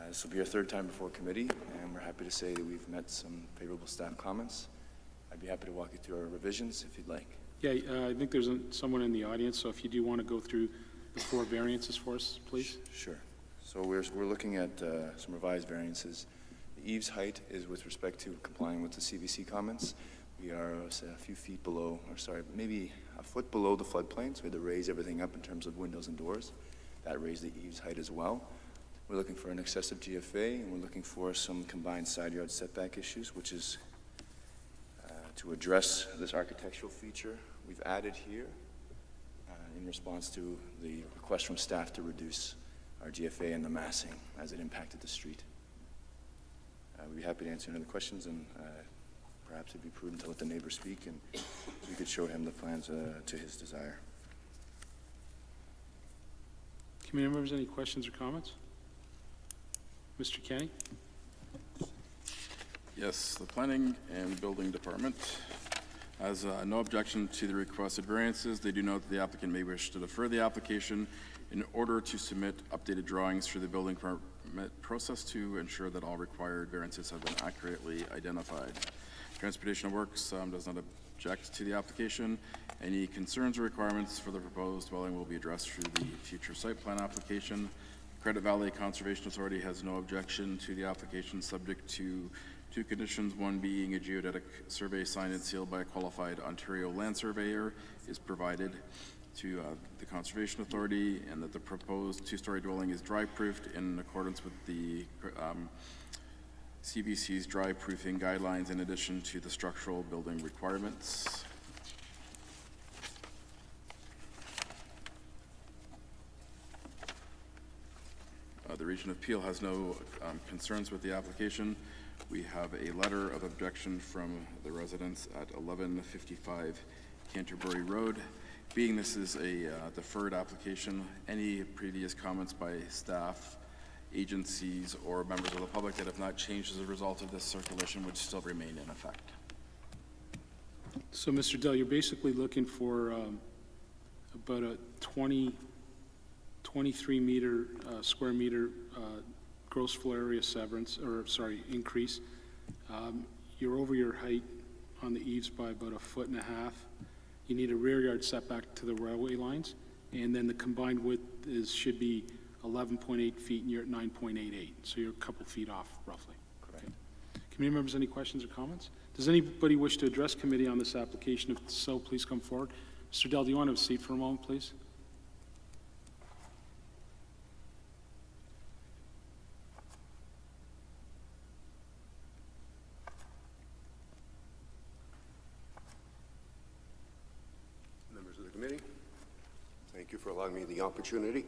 This will be our 3rd time before committee, and we're happy to say that we've met some favorable staff comments. I'd be happy to walk you through our revisions if you'd like. Yeah, I think there's someone in the audience, so if you do want to go through the 4 variances for us, please. Sure. So we're looking at some revised variances. The eaves height is with respect to complying with the CVC comments. We are a few feet below, or sorry, maybe a foot below the floodplain, so we had to raise everything up in terms of windows and doors. That raised the eaves height as well. We're looking for an excessive GFA, and we're looking for some combined side yard setback issues, which is to address this architectural feature we've added here in response to the request from staff to reduce our GFA and the massing as it impacted the street. We'd be happy to answer any other questions, and perhaps it'd be prudent to let the neighbor speak, and we could show him the plans to his desire. Committee members, any questions or comments? Mr. Kenny? Yes, the Planning and Building Department has no objection to the requested variances. They do note that the applicant may wish to defer the application in order to submit updated drawings through the building permit process to ensure that all required variances have been accurately identified. Transportation Works does not object to the application. Any concerns or requirements for the proposed dwelling will be addressed through the future site plan application. Credit Valley Conservation Authority has no objection to the application, subject to 2 conditions, one being a geodetic survey signed and sealed by a qualified Ontario land surveyor is provided to the Conservation Authority, and that the proposed 2-story dwelling is dry-proofed in accordance with the CBC's dry-proofing guidelines, in addition to the structural building requirements. The Region of Peel has no concerns with the application. We have a letter of objection from the residents at 1155 Canterbury Road. Being this is a deferred application, any previous comments by staff, agencies, or members of the public that have not changed as a result of this circulation would still remain in effect. So, Mr. Dell, you're basically looking for about a 23 meter square meter gross floor area severance, or sorry, increase. You're over your height on the eaves by about 1.5 feet. You need a rear yard setback to the railway lines, and then the combined width should be 11.8 feet, and you're at 9.88, so you're a couple feet off, roughly. Correct. Okay. Committee members, any questions or comments? Does anybody wish to address committee on this application? If so, please come forward. Mr. Dell, do you want to have a seat for a moment, please? Members of the committee, thank you for allowing me the opportunity.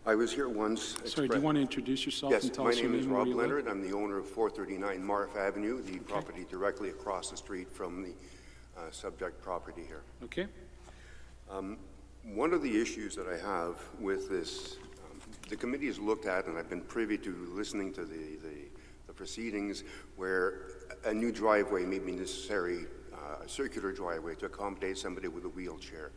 I was here once. Sorry, do you want to introduce yourself Yes, and tell my us your name is name and where Rob you live? Leonard. I'm the owner of 439 Marth Avenue, the property directly across the street from the subject property here. Okay. One of the issues that I have with this, the committee has looked at, and I've been privy to listening to the proceedings, where a new driveway may be necessary, a circular driveway to accommodate somebody with a wheelchair.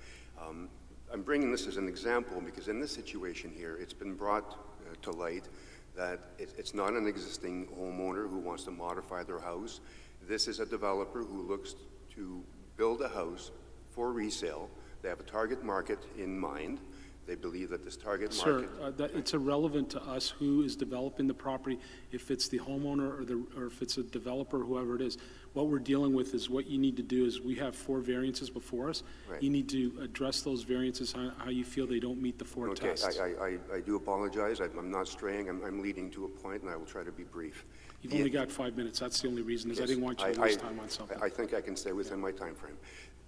I'm bringing this as an example because in this situation here, it's been brought to light that it's not an existing homeowner who wants to modify their house. This is a developer who looks to build a house for resale. They have a target market in mind. They believe that this target market... Sir, it's irrelevant to us who is developing the property, if it's the homeowner or if it's a developer, whoever it is. What we're dealing with is what you need to do is we have 4 variances before us. Right. You need to address those variances, how you feel they don't meet the 4 tests. I do apologize. I'm not straying. I'm leading to a point, and I will try to be brief. You've only got 5 minutes. That's the only reason, is I didn't want you to waste time on something. I think I can stay within my time frame.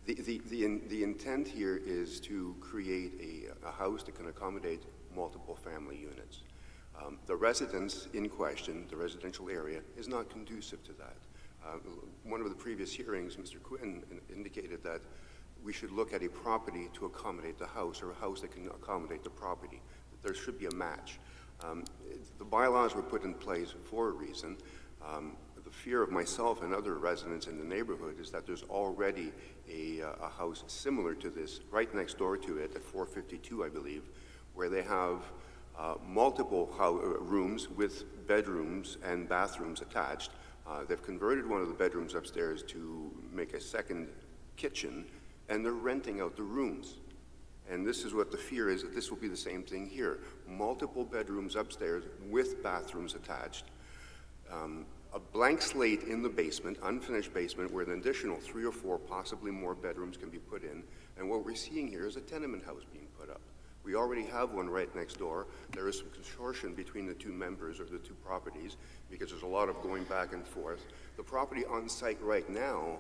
The intent here is to create a house that can accommodate multiple family units. The residence in question, the residential area, is not conducive to that. One of the previous hearings, Mr. Quinn indicated that we should look at a property to accommodate the house, or a house that can accommodate the property. There should be a match. The bylaws were put in place for a reason. The fear of myself and other residents in the neighborhood is that there's already a house similar to this right next door to it at 452, I believe, where they have multiple rooms with bedrooms and bathrooms attached. They've converted one of the bedrooms upstairs to make a second kitchen, and they're renting out the rooms. And this is what the fear is, that this will be the same thing here. Multiple bedrooms upstairs with bathrooms attached. A blank slate in the basement, unfinished basement, where an additional 3 or 4, possibly more bedrooms can be put in. And what we're seeing here is a tenement house being put up. We already have one right next door. There is some consortium between the 2 members of the 2 properties because there's a lot of going back and forth. The property on site right now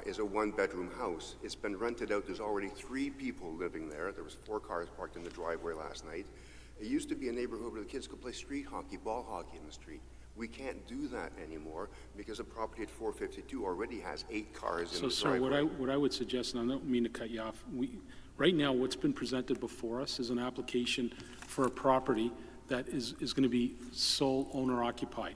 is a 1-bedroom house. It's been rented out. There's already 3 people living there. There was 4 cars parked in the driveway last night. It used to be a neighborhood where the kids could play street hockey, ball hockey in the street. We can't do that anymore because the property at 452 already has 8 cars in the driveway. So, sir, what I would suggest, and I don't mean to cut you off, right now what's been presented before us is an application for a property that is going to be sole owner occupied.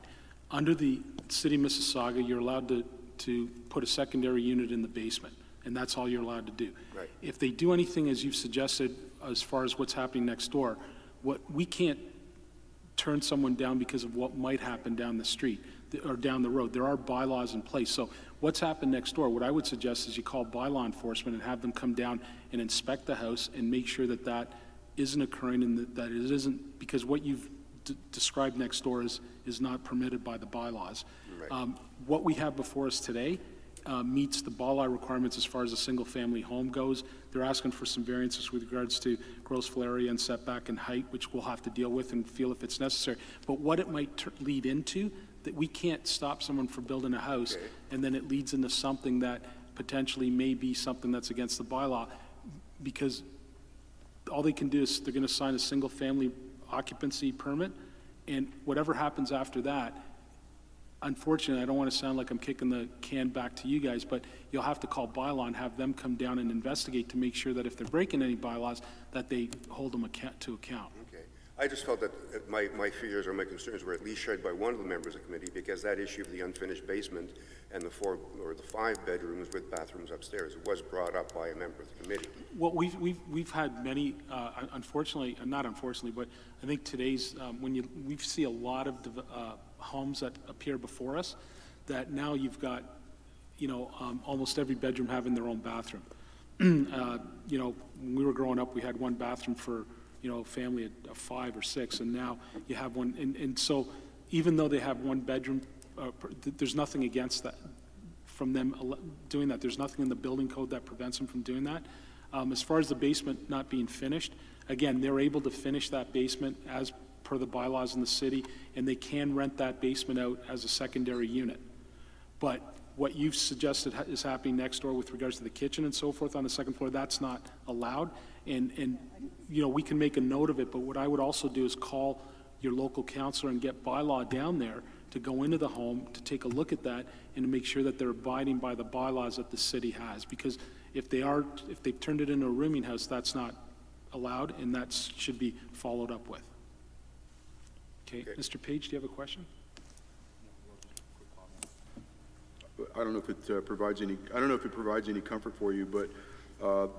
Under the City of Mississauga, you're allowed to put a secondary unit in the basement, and that's all you're allowed to do. Right. If they do anything, as you've suggested, as far as what's happening next door, we can't turn someone down because of what might happen down the street or down the road. There are bylaws in place. So what's happened next door, what I would suggest is you call bylaw enforcement and have them come down and inspect the house and make sure that that isn't occurring and that it isn't, because what you've described next door is not permitted by the bylaws. Right. What we have before us today meets the bylaw requirements as far as a single-family home goes. They're asking for some variances with regards to gross floor area and setback and height, which we'll have to deal with and feel if it's necessary. But what it might lead into, that we can't stop someone from building a house, and then it leads into something that potentially may be something that's against the bylaw, because all they can do is they're going to sign a single-family occupancy permit, and whatever happens after that, unfortunately, I don't want to sound like I'm kicking the can back to you guys, but you'll have to call bylaw and have them come down and investigate to make sure that if they're breaking any bylaws, that they hold them to account. Okay. I just felt that my fears or my concerns were at least shared by one of the members of the committee, because that issue of the unfinished basement and the 4 or the 5 bedrooms with bathrooms upstairs was brought up by a member of the committee. Well, we've had many, unfortunately, not unfortunately, but I think today's we see a lot of homes that appear before us that now you've got, almost every bedroom having their own bathroom. When we were growing up, we had 1 bathroom for a family of 5 or 6, and now you have one. And so even though they have 1 bedroom, there's nothing against that from them doing that. There's nothing in the building code that prevents them from doing that. As far as the basement not being finished, again, they're able to finish that basement as per the bylaws in the city, and they can rent that basement out as a secondary unit. But what you've suggested is happening next door with regards to the kitchen and so forth on the second floor, that's not allowed. And you know, we can make a note of it, but what I would also do is call your local counselor and get bylaw down there to go into the home, to take a look at that, and to make sure that they're abiding by the bylaws that the city has. Because if they've turned it into a rooming house, that's not allowed, and that should be followed up with. Okay, Mr. Page, do you have a question? I don't know if it provides any comfort for you, but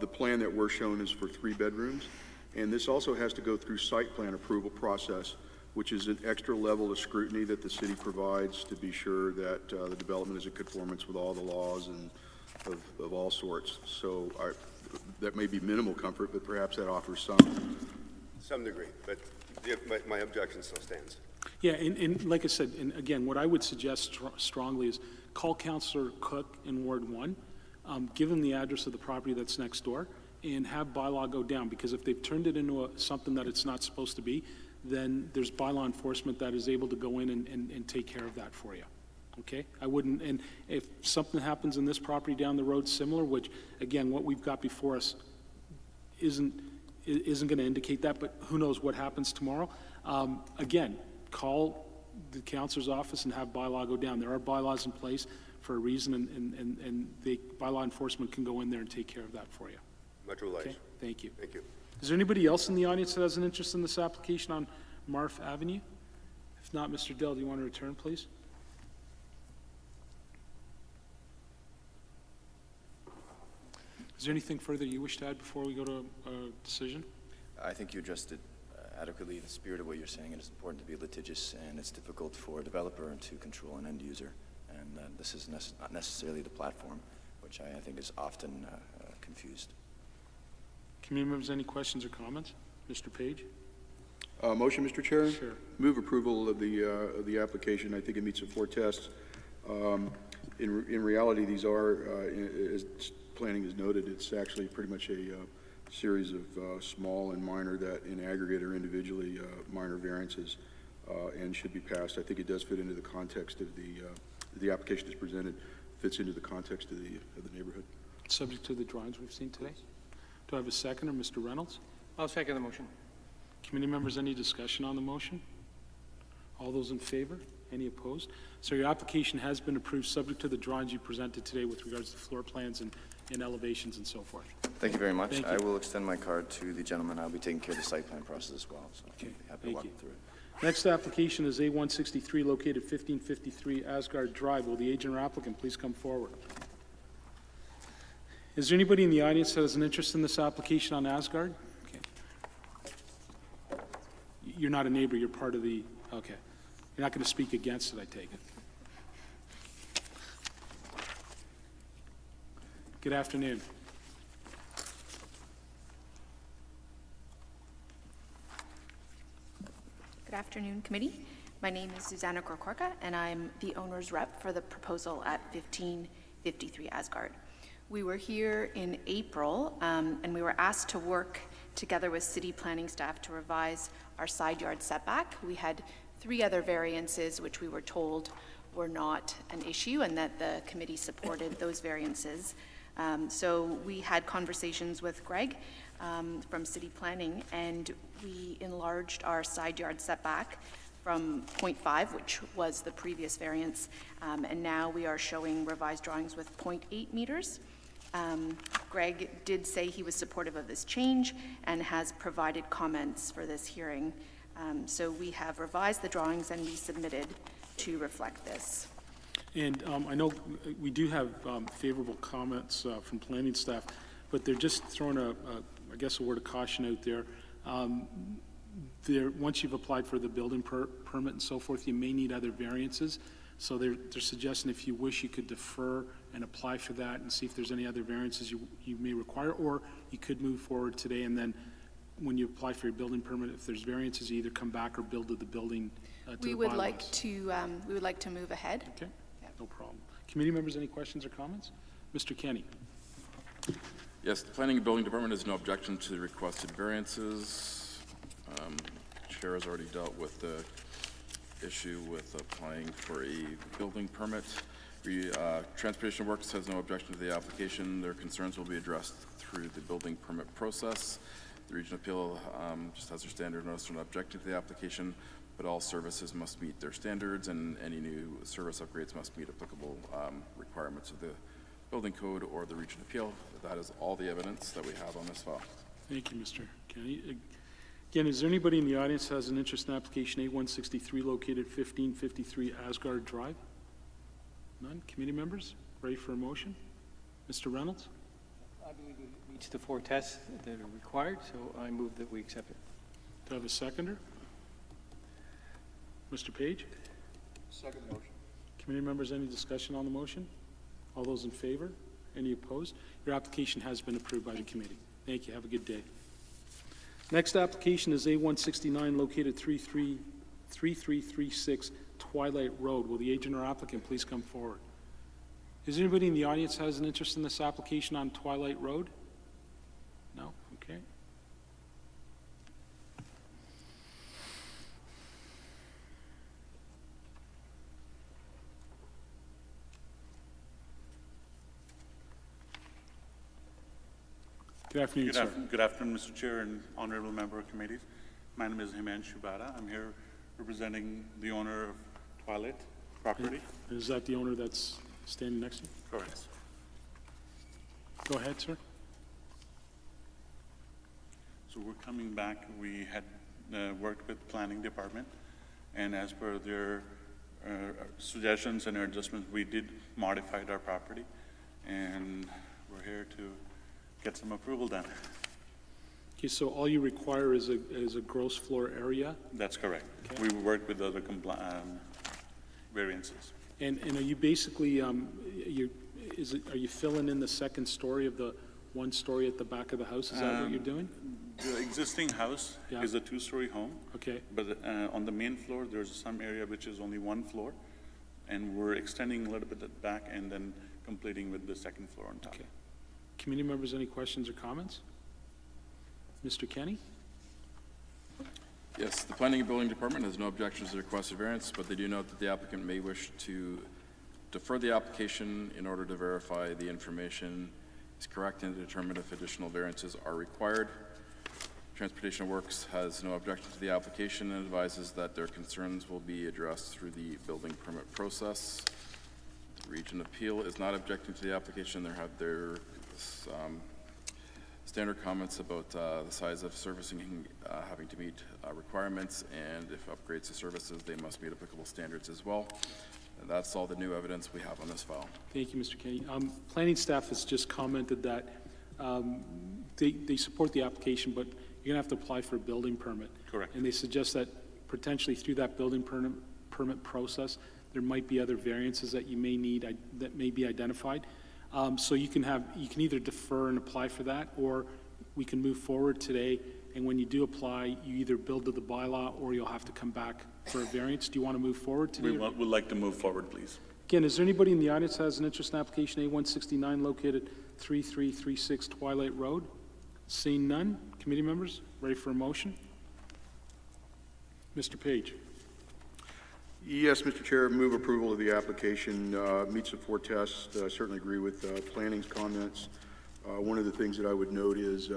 the plan that we're shown is for 3 bedrooms, and this also has to go through site plan approval process, which is an extra level of scrutiny that the city provides to be sure that the development is in conformance with all the laws and of all sorts. So that may be minimal comfort, but perhaps that offers some degree, but my objection still stands. Yeah, and like I said, and again, what I would suggest strongly is call Councillor Cook in Ward 1, give him the address of the property that's next door, and have bylaw go down, because if they've turned it into something that it's not supposed to be, then there's bylaw enforcement that is able to go in and take care of that for you. Okay? I wouldn't, and if something happens in this property down the road similar, which, again, what we've got before us isn't going to indicate that, but who knows what happens tomorrow. Again, call the councilor's office and have bylaw go down. There are bylaws in place for a reason, and bylaw enforcement can go in there and take care of that for you. Much obliged. Okay? Thank you. Thank you. Is there anybody else in the audience that has an interest in this application on Marf Avenue? If not, Mr. Dell, do you want to return, please? Is there anything further you wish to add before we go to a decision? I think you addressed it adequately in the spirit of what you're saying. It is important to be litigious, and it's difficult for a developer to control an end user. And this is not necessarily the platform, which I think is often confused. Committee members, any questions or comments? Mr. Page? Motion, Mr. Chair? Sure. Move approval of the application. I think it meets the 4 tests. In reality, these are, as planning is noted, it's actually pretty much a series of small and minor that in aggregate are individually minor variances and should be passed. I think it does fit into the context of the application is presented, fits into the context of the neighborhood. Subject to the drawings we've seen today. Do I have a seconder, Mr. Reynolds? I'll second the motion. Committee members, any discussion on the motion? All those in favor? Any opposed? So your application has been approved, subject to the drawings you presented today with regards to floor plans and elevations and so forth. Thank you very much. Thank you. I will extend my card to the gentleman. I'll be taking care of the site plan process as well. So Okay. I'll be happy to walk you through it. Next application is A163, located 1553 Asgard Drive. Will the agent or applicant please come forward? Is there anybody in the audience that has an interest in this application on Asgard? Okay. You're not a neighbor, you're part of the, okay. You're not going to speak against it, I take it. Good afternoon. Good afternoon, committee. My name is Susanna Korkorka, and I'm the owner's rep for the proposal at 1553 Asgard. We were here in April, and we were asked to work together with city planning staff to revise our side yard setback. We had 3 other variances which we were told were not an issue and that the committee supported those variances. So we had conversations with Greg from city planning, and we enlarged our side yard setback from 0.5, which was the previous variance, and now we are showing revised drawings with 0.8 meters. Greg did say he was supportive of this change and has provided comments for this hearing. So we have revised the drawings and resubmitted to reflect this. And I know we do have favorable comments from planning staff, but they're just throwing I guess a word of caution out there. Once you've applied for the building permit and so forth, you may need other variances. So they're suggesting if you wish, you could defer and apply for that and see if there's any other variances you may require, or you could move forward today, and then when you apply for your building permit, if there's variances, you either come back or build to the building to we the would bylaws. like to move ahead. Okay, no problem. Committee members, any questions or comments? Mr. Kenny. Yes, the Planning and Building Department has no objection to the requested variances. Chair has already dealt with the issue with applying for a building permit. Transportation Works has no objection to the application. Their concerns will be addressed through the building permit process. The Region of Appeal just has their standard notice of objecting to the application, but all services must meet their standards, and any new service upgrades must meet applicable requirements of the building code or the Region of Appeal. That is all the evidence that we have on this file. Thank you, Mr. Kenny. Again, is there anybody in the audience who has an interest in application A163 located 1553 Asgard Drive? None? Committee members? Ready for a motion? Mr. Reynolds? I believe it meets the 4 tests that are required, so I move that we accept it. Do I have a seconder? Mr. Page? Second motion. Committee members, any discussion on the motion? All those in favor? Any opposed? Your application has been approved by the committee. Thank you. Have a good day. Next application is A169 located 3336 Twilight Road. Will the agent or applicant please come forward? Is there anybody in the audience who has an interest in this application on Twilight Road? No? Okay. Good afternoon, sir. Good afternoon, Mr. Chair and honorable member of committees. My name is Himanshu Bada. I'm here representing the owner of Twilight property. And is that the owner that's standing next to you? Correct. Go ahead, sir. So we're coming back. We had worked with planning department, and as per their suggestions and adjustments, we did modify our property, and we're here to get some approval done. Okay, so all you require is a gross floor area? That's correct. Okay. We worked with other variances. And are you basically, are you filling in the second story of the one story at the back of the house? Is that what you're doing? The existing house is a 2-story home. Okay. But on the main floor, there's some area which is only 1 floor, and we're extending a little bit back and then completing with the 2nd floor on top. Okay. Committee members, any questions or comments? Mr. Kenny? Yes, the Planning and Building Department has no objections to the requested variance, but they do note that the applicant may wish to defer the application in order to verify the information is correct and to determine if additional variances are required. Transportation Works has no objection to the application and advises that their concerns will be addressed through the building permit process. The Region Appeal is not objecting to the application. They have their standard comments about the size of servicing having to meet requirements, and if upgrades to services, they must meet applicable standards as well. And that's all the new evidence we have on this file. Thank you, Mr. Kenny. Planning staff has just commented that they support the application, but you're going to have to apply for a building permit. Correct. And they suggest that potentially through that building permit process, there might be other variances that you may need that may be identified. So you can either defer and apply for that, or we can move forward today, and when you do apply, you either build to the bylaw or you'll have to come back for a variance. Do you want to move forward today? We would like to move forward, please. Again, is there anybody in the audience that has an interest in application A169 located 3336 Twilight Road? Seeing none, committee members, ready for a motion? Mr. Page. Yes, Mr. Chair, move approval of the application. Meets the 4 tests. Certainly agree with planning's comments. One of the things that I would note is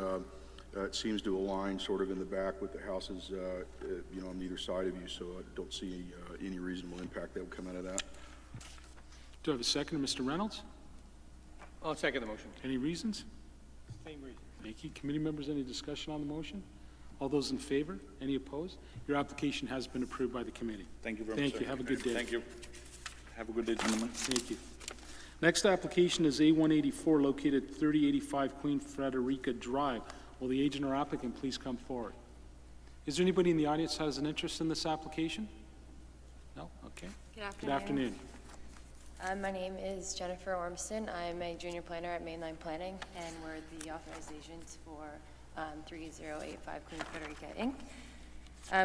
it seems to align sort of in the back with the houses, you know, on either side of you, so I don't see any reasonable impact that would come out of that. Do I have a second, Mr. Reynolds? I'll second the motion. Any reasons? Same reason. Thank you. Committee members, any discussion on the motion? All those in favor? Any opposed? Your application has been approved by the committee. Thank you very much. Thank you. Have a good day. Thank you. Have a good day, gentlemen. Thank you. Next application is A184 located 3085 Queen Frederica Drive. Will the agent or applicant please come forward? Is there anybody in the audience that has an interest in this application? No? Okay. Good afternoon. Good afternoon. My name is Jennifer Ormston. I'm a junior planner at Mainline Planning, and we're the authorized agents for 3085 Queen Frederica, Inc.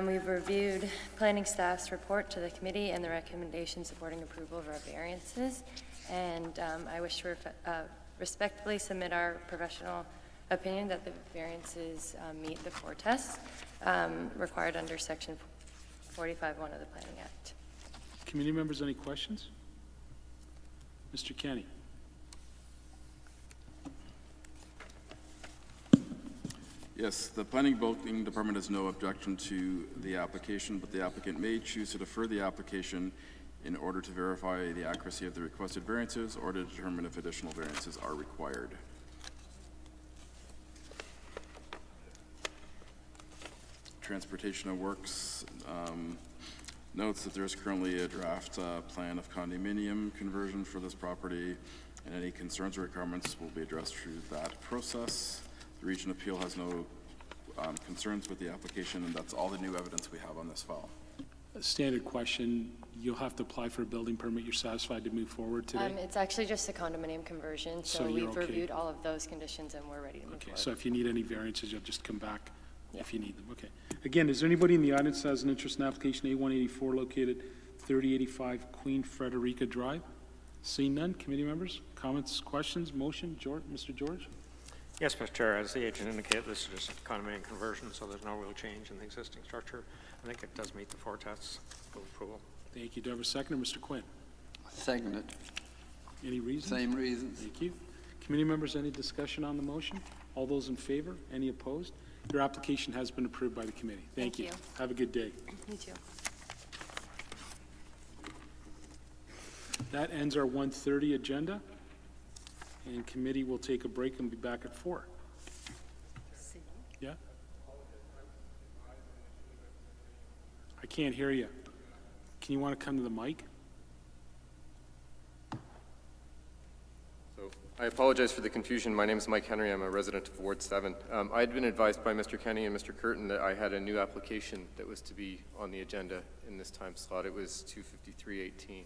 We've reviewed planning staff's report to the committee and the recommendation supporting approval of our variances, and I wish to respectfully submit our professional opinion that the variances meet the 4 tests required under Section 45(1) of the Planning Act. Committee members, any questions? Mr. Kenny. Yes, the Planning Building Department has no objection to the application, but the applicant may choose to defer the application in order to verify the accuracy of the requested variances or to determine if additional variances are required. Transportation and Works notes that there is currently a draft plan of condominium conversion for this property, and any concerns or requirements will be addressed through that process. The Region Appeal has no concerns with the application, and that's all the new evidence we have on this file. A standard question, you'll have to apply for a building permit. You're satisfied to move forward today? It's actually just a condominium conversion, so you're we've okay. reviewed all of those conditions and we're ready to move Okay, forward. so if you need any variances, you'll just come back if you need them. Okay. Again, is there anybody in the audience that has an interest in application A184 located 3085 Queen Frederica Drive? Seeing none, committee members, comments, questions, motion? Mr. George? Yes, Mr. Chair, as the agent indicated, this is just a condominium conversion, so there's no real change in the existing structure. I think it does meet the 4 tests for approval. Thank you. Do I have a seconder? Mr. Quinn? Seconded. Any reasons? Same reasons. Thank you. Committee members, any discussion on the motion? All those in favor? Any opposed? Your application has been approved by the committee. Thank you. Have a good day. You too. That ends our 1:30 agenda, and committee will take a break and be back at 4. Yeah? I can't hear you. Can you want to come to the mic? So I apologize for the confusion. My name is Mike Henry. I'm a resident of Ward 7. I had been advised by Mr. Kenny and Mr. Curtin that I had a new application that was to be on the agenda in this time slot. It was 253-18.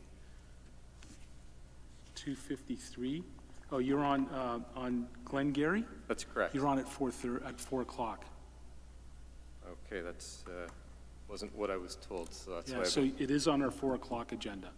253. Oh, you're on Glengarry? That's correct. You're on at 4 o'clock. Okay, that's wasn't what I was told, so that's why. Yeah, so it is on our 4 o'clock agenda.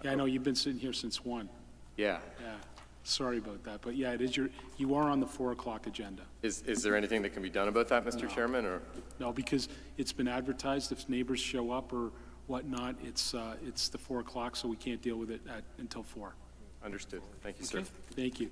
Yeah, I know you've been sitting here since 1. Yeah. Yeah. Sorry about that, but yeah, it is you are on the 4 o'clock agenda. Is there anything that can be done about that, Mr. Chairman, or? No, because it's been advertised. If neighbors show up or whatnot, it's the 4 o'clock, so we can't deal with it until 4. Understood. Thank you, Okay. sir. Thank you.